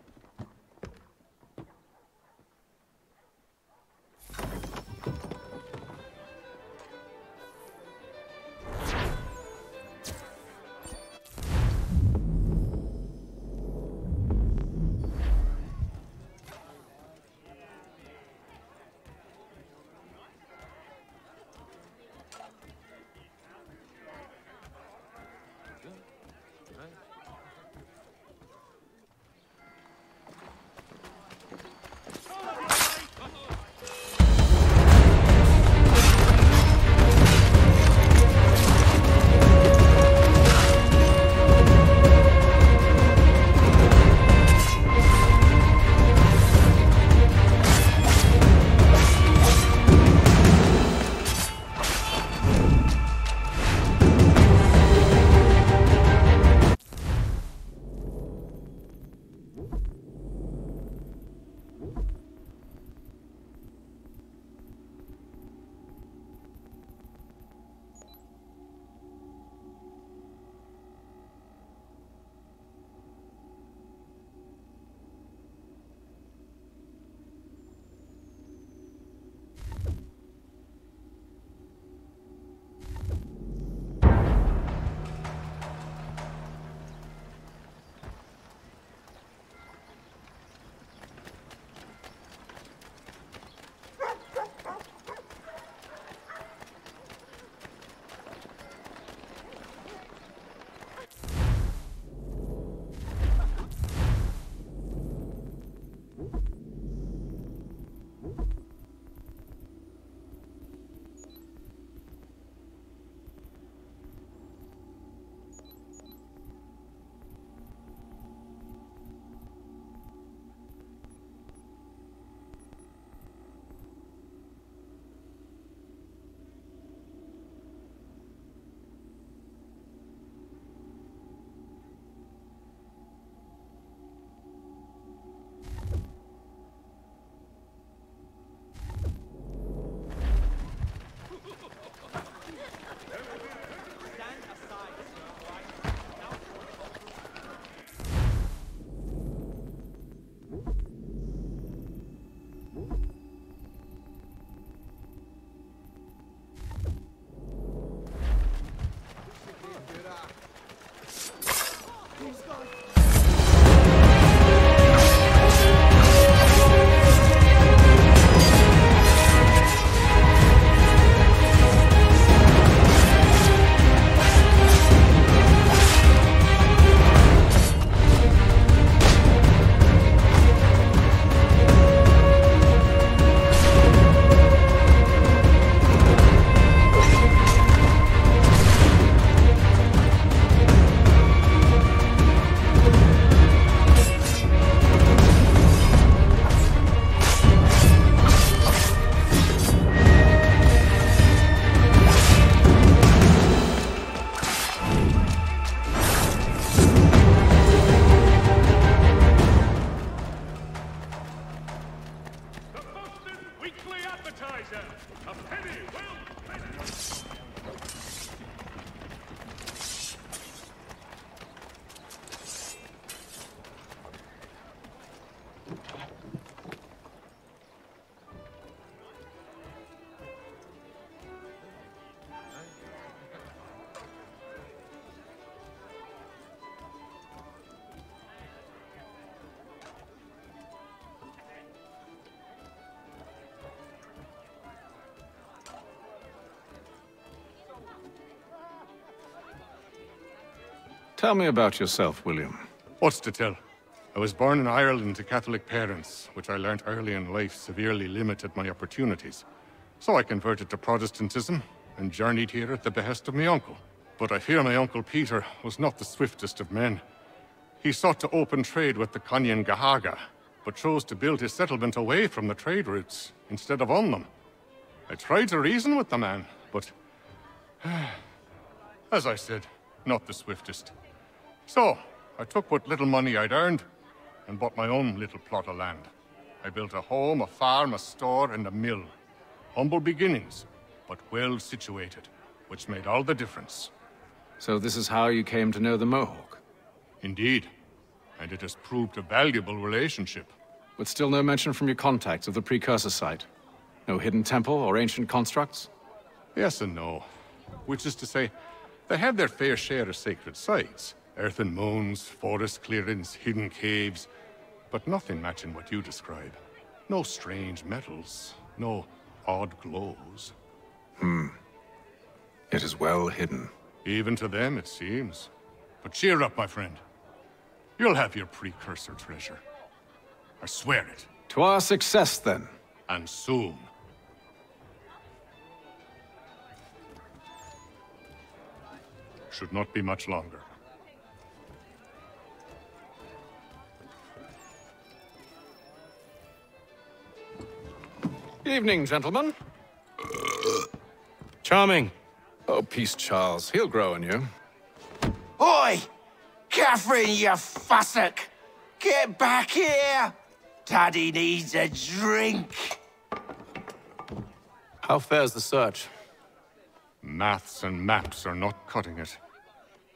Tell me about yourself, William. What's to tell? I was born in Ireland to Catholic parents, which I learnt early in life severely limited my opportunities. So I converted to Protestantism and journeyed here at the behest of my uncle. But I fear my uncle Peter was not the swiftest of men. He sought to open trade with the Conyan Gahaga, but chose to build his settlement away from the trade routes instead of on them. I tried to reason with the man, but as I said, not the swiftest. So, I took what little money I'd earned and bought my own little plot of land. I built a home, a farm, a store, and a mill. Humble beginnings, but well situated, which made all the difference. So this is how you came to know the Mohawk? Indeed, and it has proved a valuable relationship. But still no mention from your contacts of the precursor site? No hidden temple or ancient constructs? Yes and no. Which is to say, they have their fair share of sacred sites. Earthen mounds, forest clearings, hidden caves, but nothing matching what you describe. No strange metals, no odd glows. It is well hidden. Even to them, it seems. But cheer up, my friend. You'll have your precursor treasure. I swear it. To our success, then. And soon. Should not be much longer. Evening, gentlemen. Charming. Oh, peace, Charles. He'll grow on you. Oi! Catherine, you fussock! Get back here! Daddy needs a drink! How fares the search? Maths and maps are not cutting it.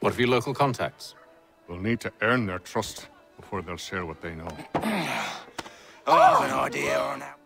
What of your local contacts? We'll need to earn their trust before they'll share what they know. I have an idea on that.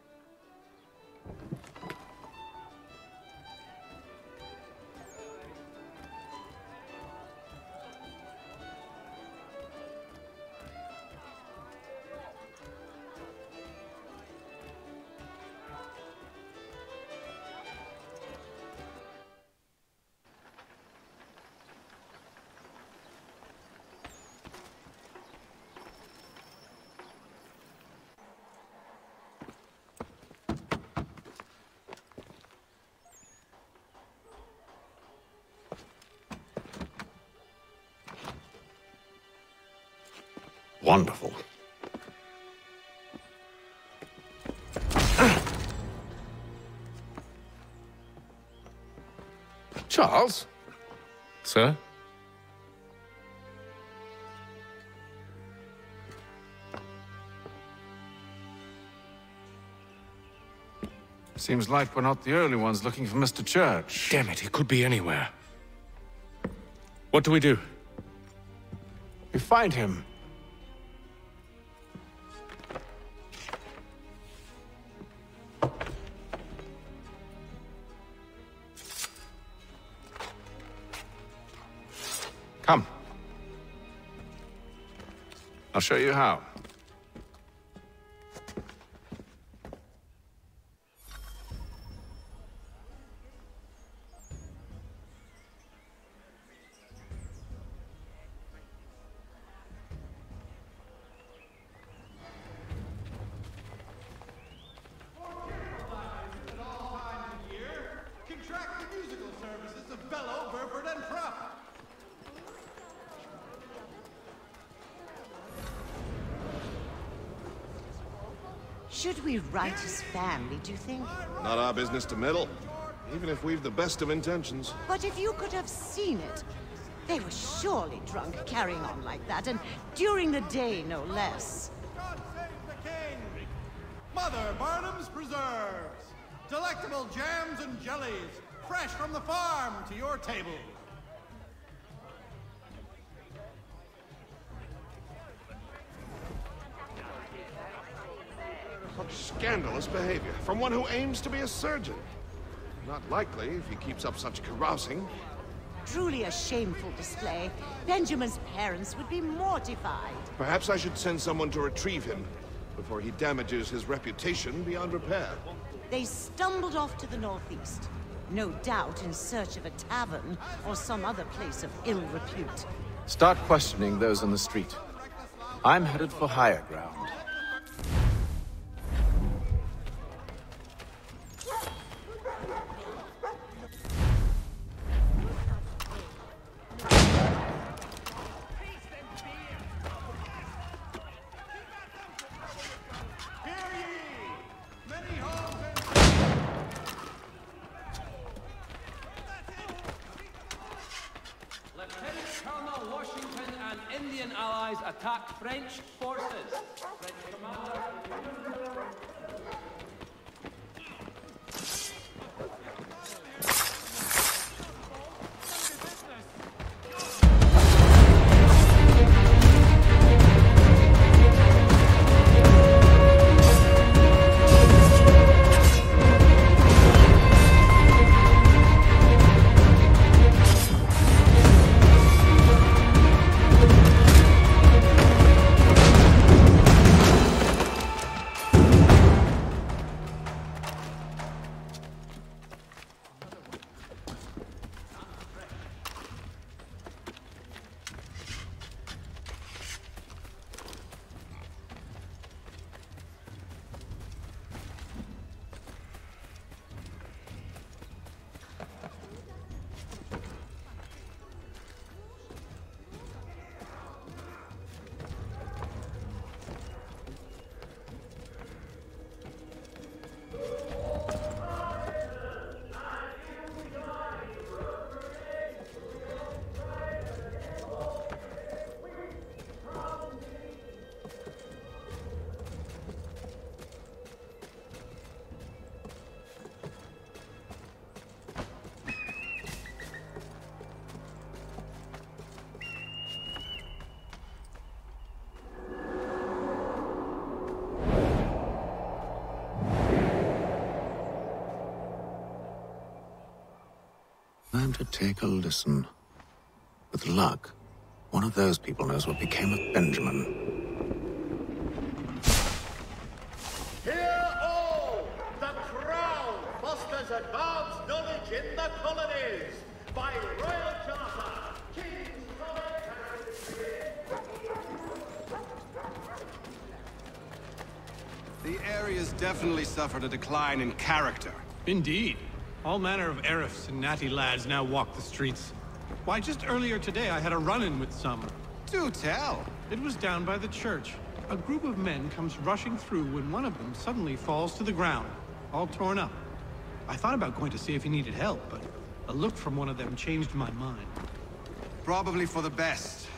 Wonderful. Charles? Sir? Seems like we're not the only ones looking for Mr. Church. Damn it, he could be anywhere. What do we do? We find him. Come. I'll show you how. Should we write his family, do you think? Not our business to meddle, even if we've the best of intentions. But if you could have seen it, they were surely drunk carrying on like that, and during the day, no less. God save the king! Mother Barnum's Preserves! Delectable jams and jellies, fresh from the farm to your table. Such scandalous behavior from one who aims to be a surgeon. Not likely if he keeps up such carousing. Truly a shameful display. Benjamin's parents would be mortified. Perhaps I should send someone to retrieve him before he damages his reputation beyond repair. They stumbled off to the northeast, no doubt in search of a tavern or some other place of ill repute. Start questioning those on the street. I'm headed for higher ground. Attack French forces. French commander. Time to take a listen. With luck, one of those people knows what became of Benjamin. Hear all! The Crown fosters advanced knowledge in the colonies by royal charter. King's The area's definitely suffered a decline in character. Indeed. All manner of Arifs and natty lads now walk the streets. Why, just earlier today I had a run-in with some. Do tell. It was down by the church. A group of men comes rushing through when one of them suddenly falls to the ground, all torn up. I thought about going to see if he needed help, but a look from one of them changed my mind. Probably for the best.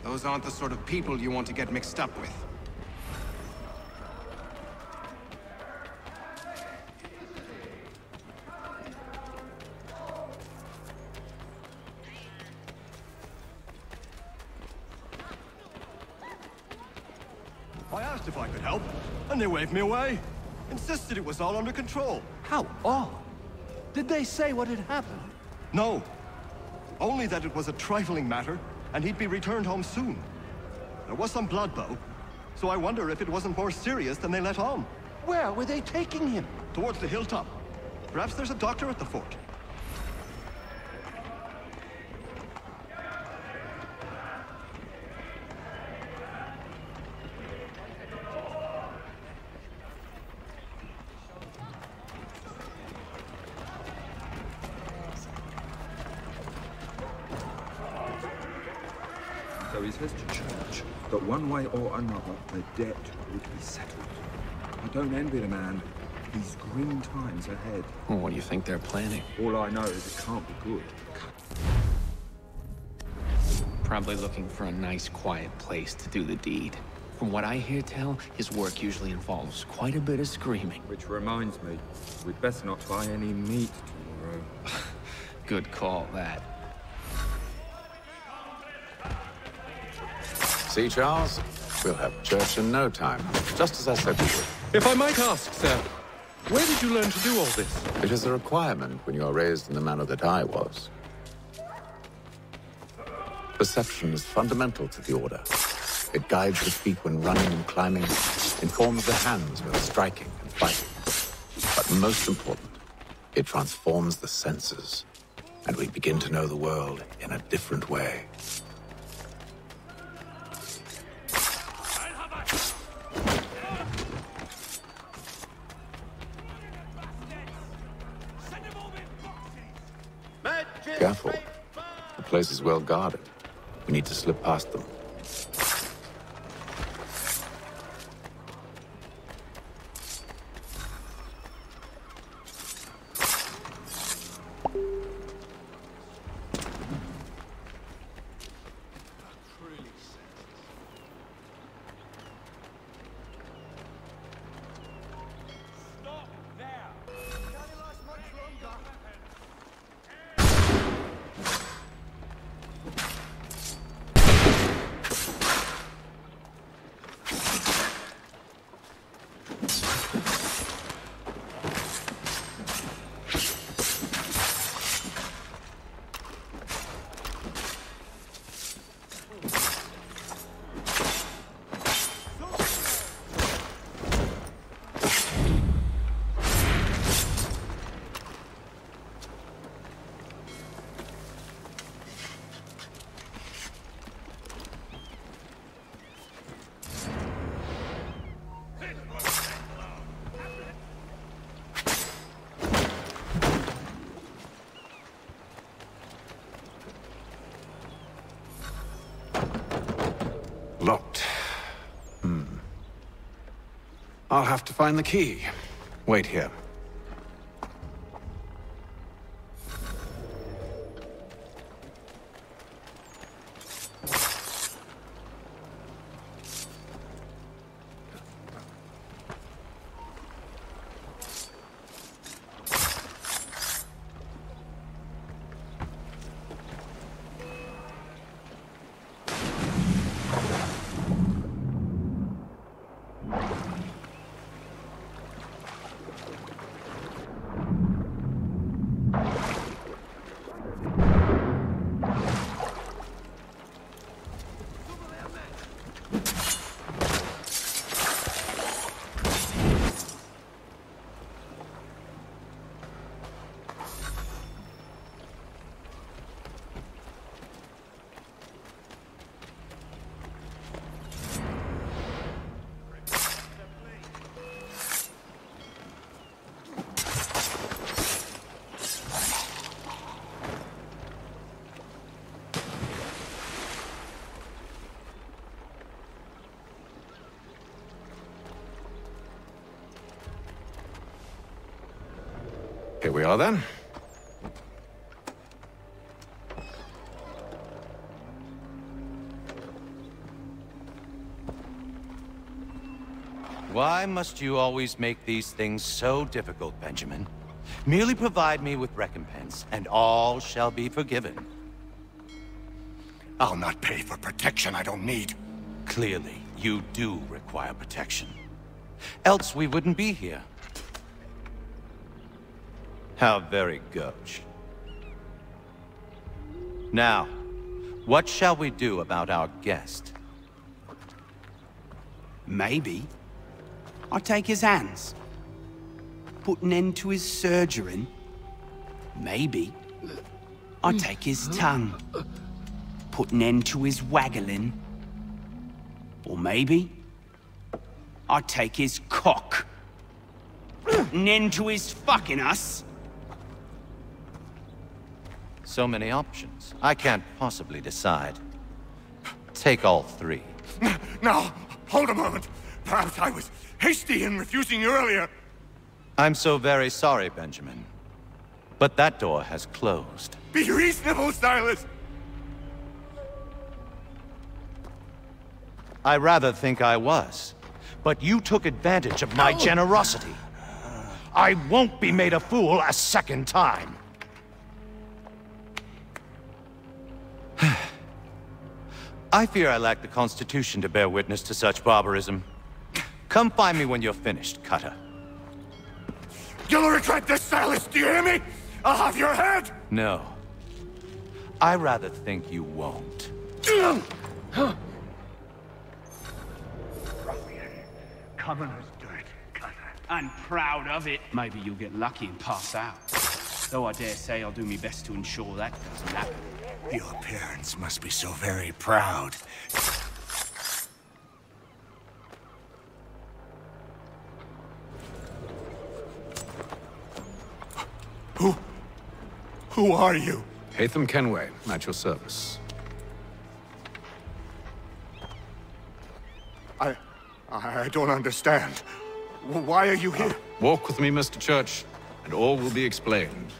Those aren't the sort of people you want to get mixed up with. I asked if I could help, and they waved me away. Insisted it was all under control. How odd. Did they say what had happened? No. Only that it was a trifling matter, and he'd be returned home soon. There was some blood, though, so I wonder if it wasn't more serious than they let on. Where were they taking him? Towards the hilltop. Perhaps there's a doctor at the fort. So he says to church that one way or another the debt would be settled. I don't envy the man. He's grim times ahead. Well, what do you think they're planning? All I know is it can't be good. Probably looking for a nice, quiet place to do the deed. From what I hear tell, his work usually involves quite a bit of screaming. Which reminds me, we'd best not buy any meat tomorrow. Good call, that. See, Charles? We'll have church in no time, just as I said we would. If I might ask, sir, where did you learn to do all this? It is a requirement when you are raised in the manner that I was. Perception is fundamental to the Order. It guides the feet when running and climbing, informs the hands when striking and fighting. But most important, it transforms the senses, and we begin to know the world in a different way. Careful. The place is well guarded. We need to slip past them. Locked. I'll have to find the key. Wait here. Here we are then. Why must you always make these things so difficult, Benjamin? Merely provide me with recompense, and all shall be forgiven. I'll not pay for protection I don't need. Clearly, you do require protection. Else we wouldn't be here. How very gauche. Now, what shall we do about our guest? Maybe I'll take his hands. Put an end to his surgering. Maybe I'll take his tongue. Put an end to his waggling. Or maybe I'll take his cock. Put an end to his fucking us. So many options. I can't possibly decide. Take all three. Now, hold a moment. Perhaps I was hasty in refusing you earlier. I'm so very sorry, Benjamin. But that door has closed. Be reasonable, Silas! I rather think I was. But you took advantage of my generosity. I won't be made a fool a second time. I fear I lack the constitution to bear witness to such barbarism. Come find me when you're finished, Cutter. You'll regret this, Silas, do you hear me? I'll have your head! No. I rather think you won't. Commoner's dirt, Cutter. And proud of it. Maybe you'll get lucky and pass out. Though I dare say I'll do my best to ensure that doesn't happen. Your parents must be so very proud. Who are you? Haytham Kenway, at your service. I don't understand. Why are you here? Walk with me, Mr. Church, and all will be explained.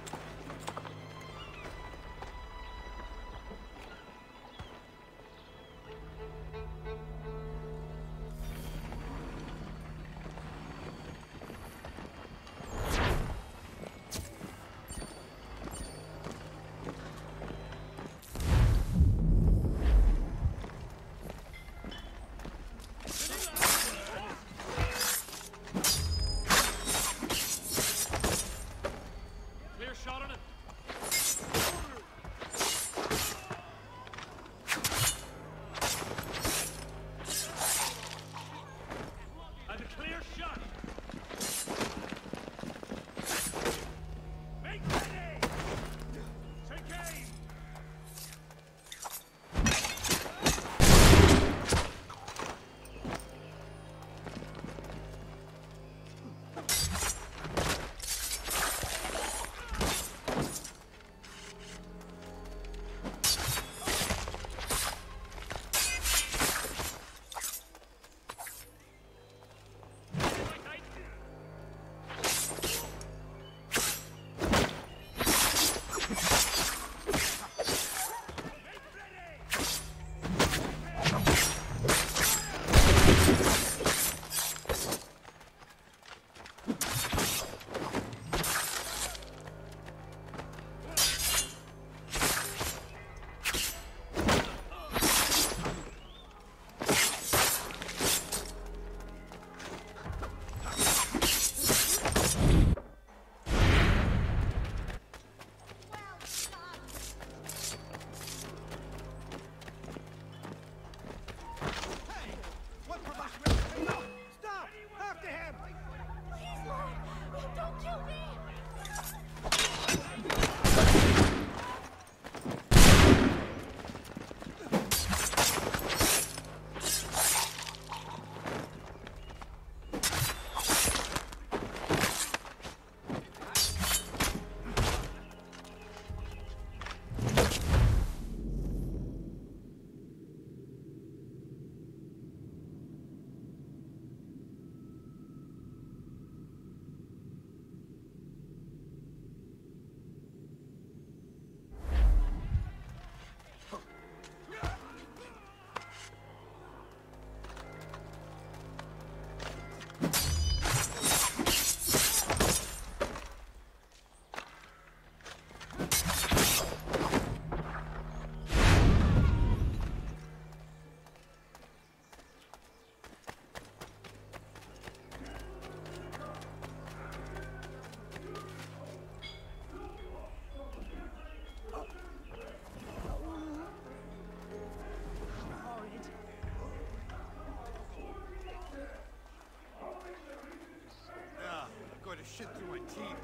Shit through my teeth.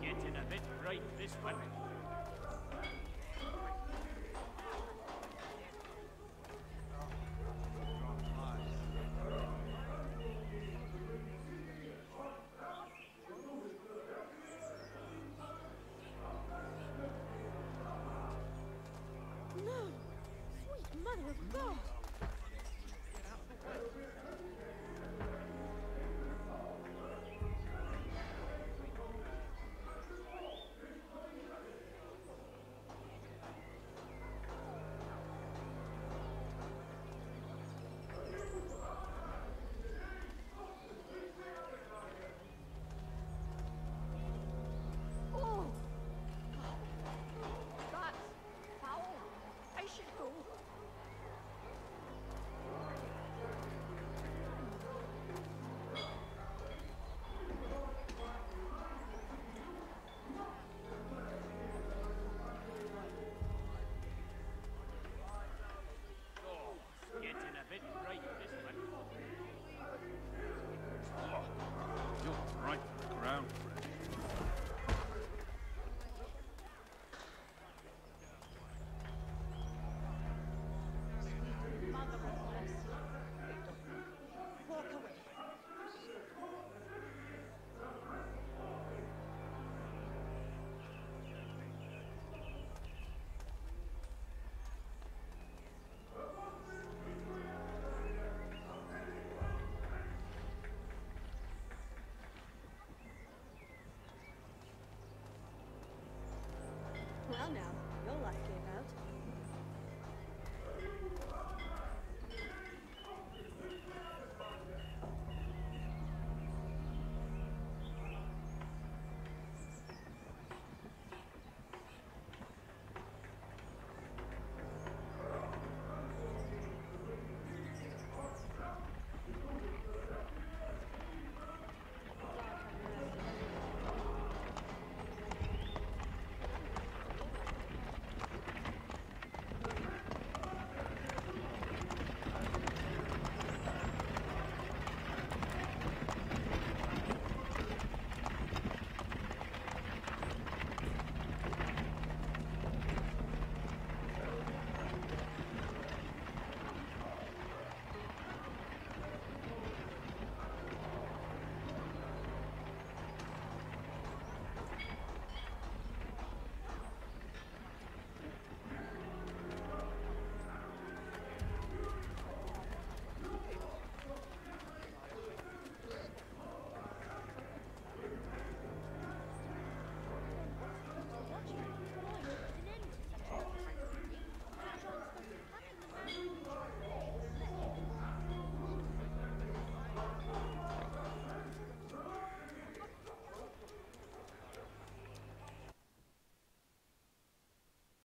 Getting a bit bright this one.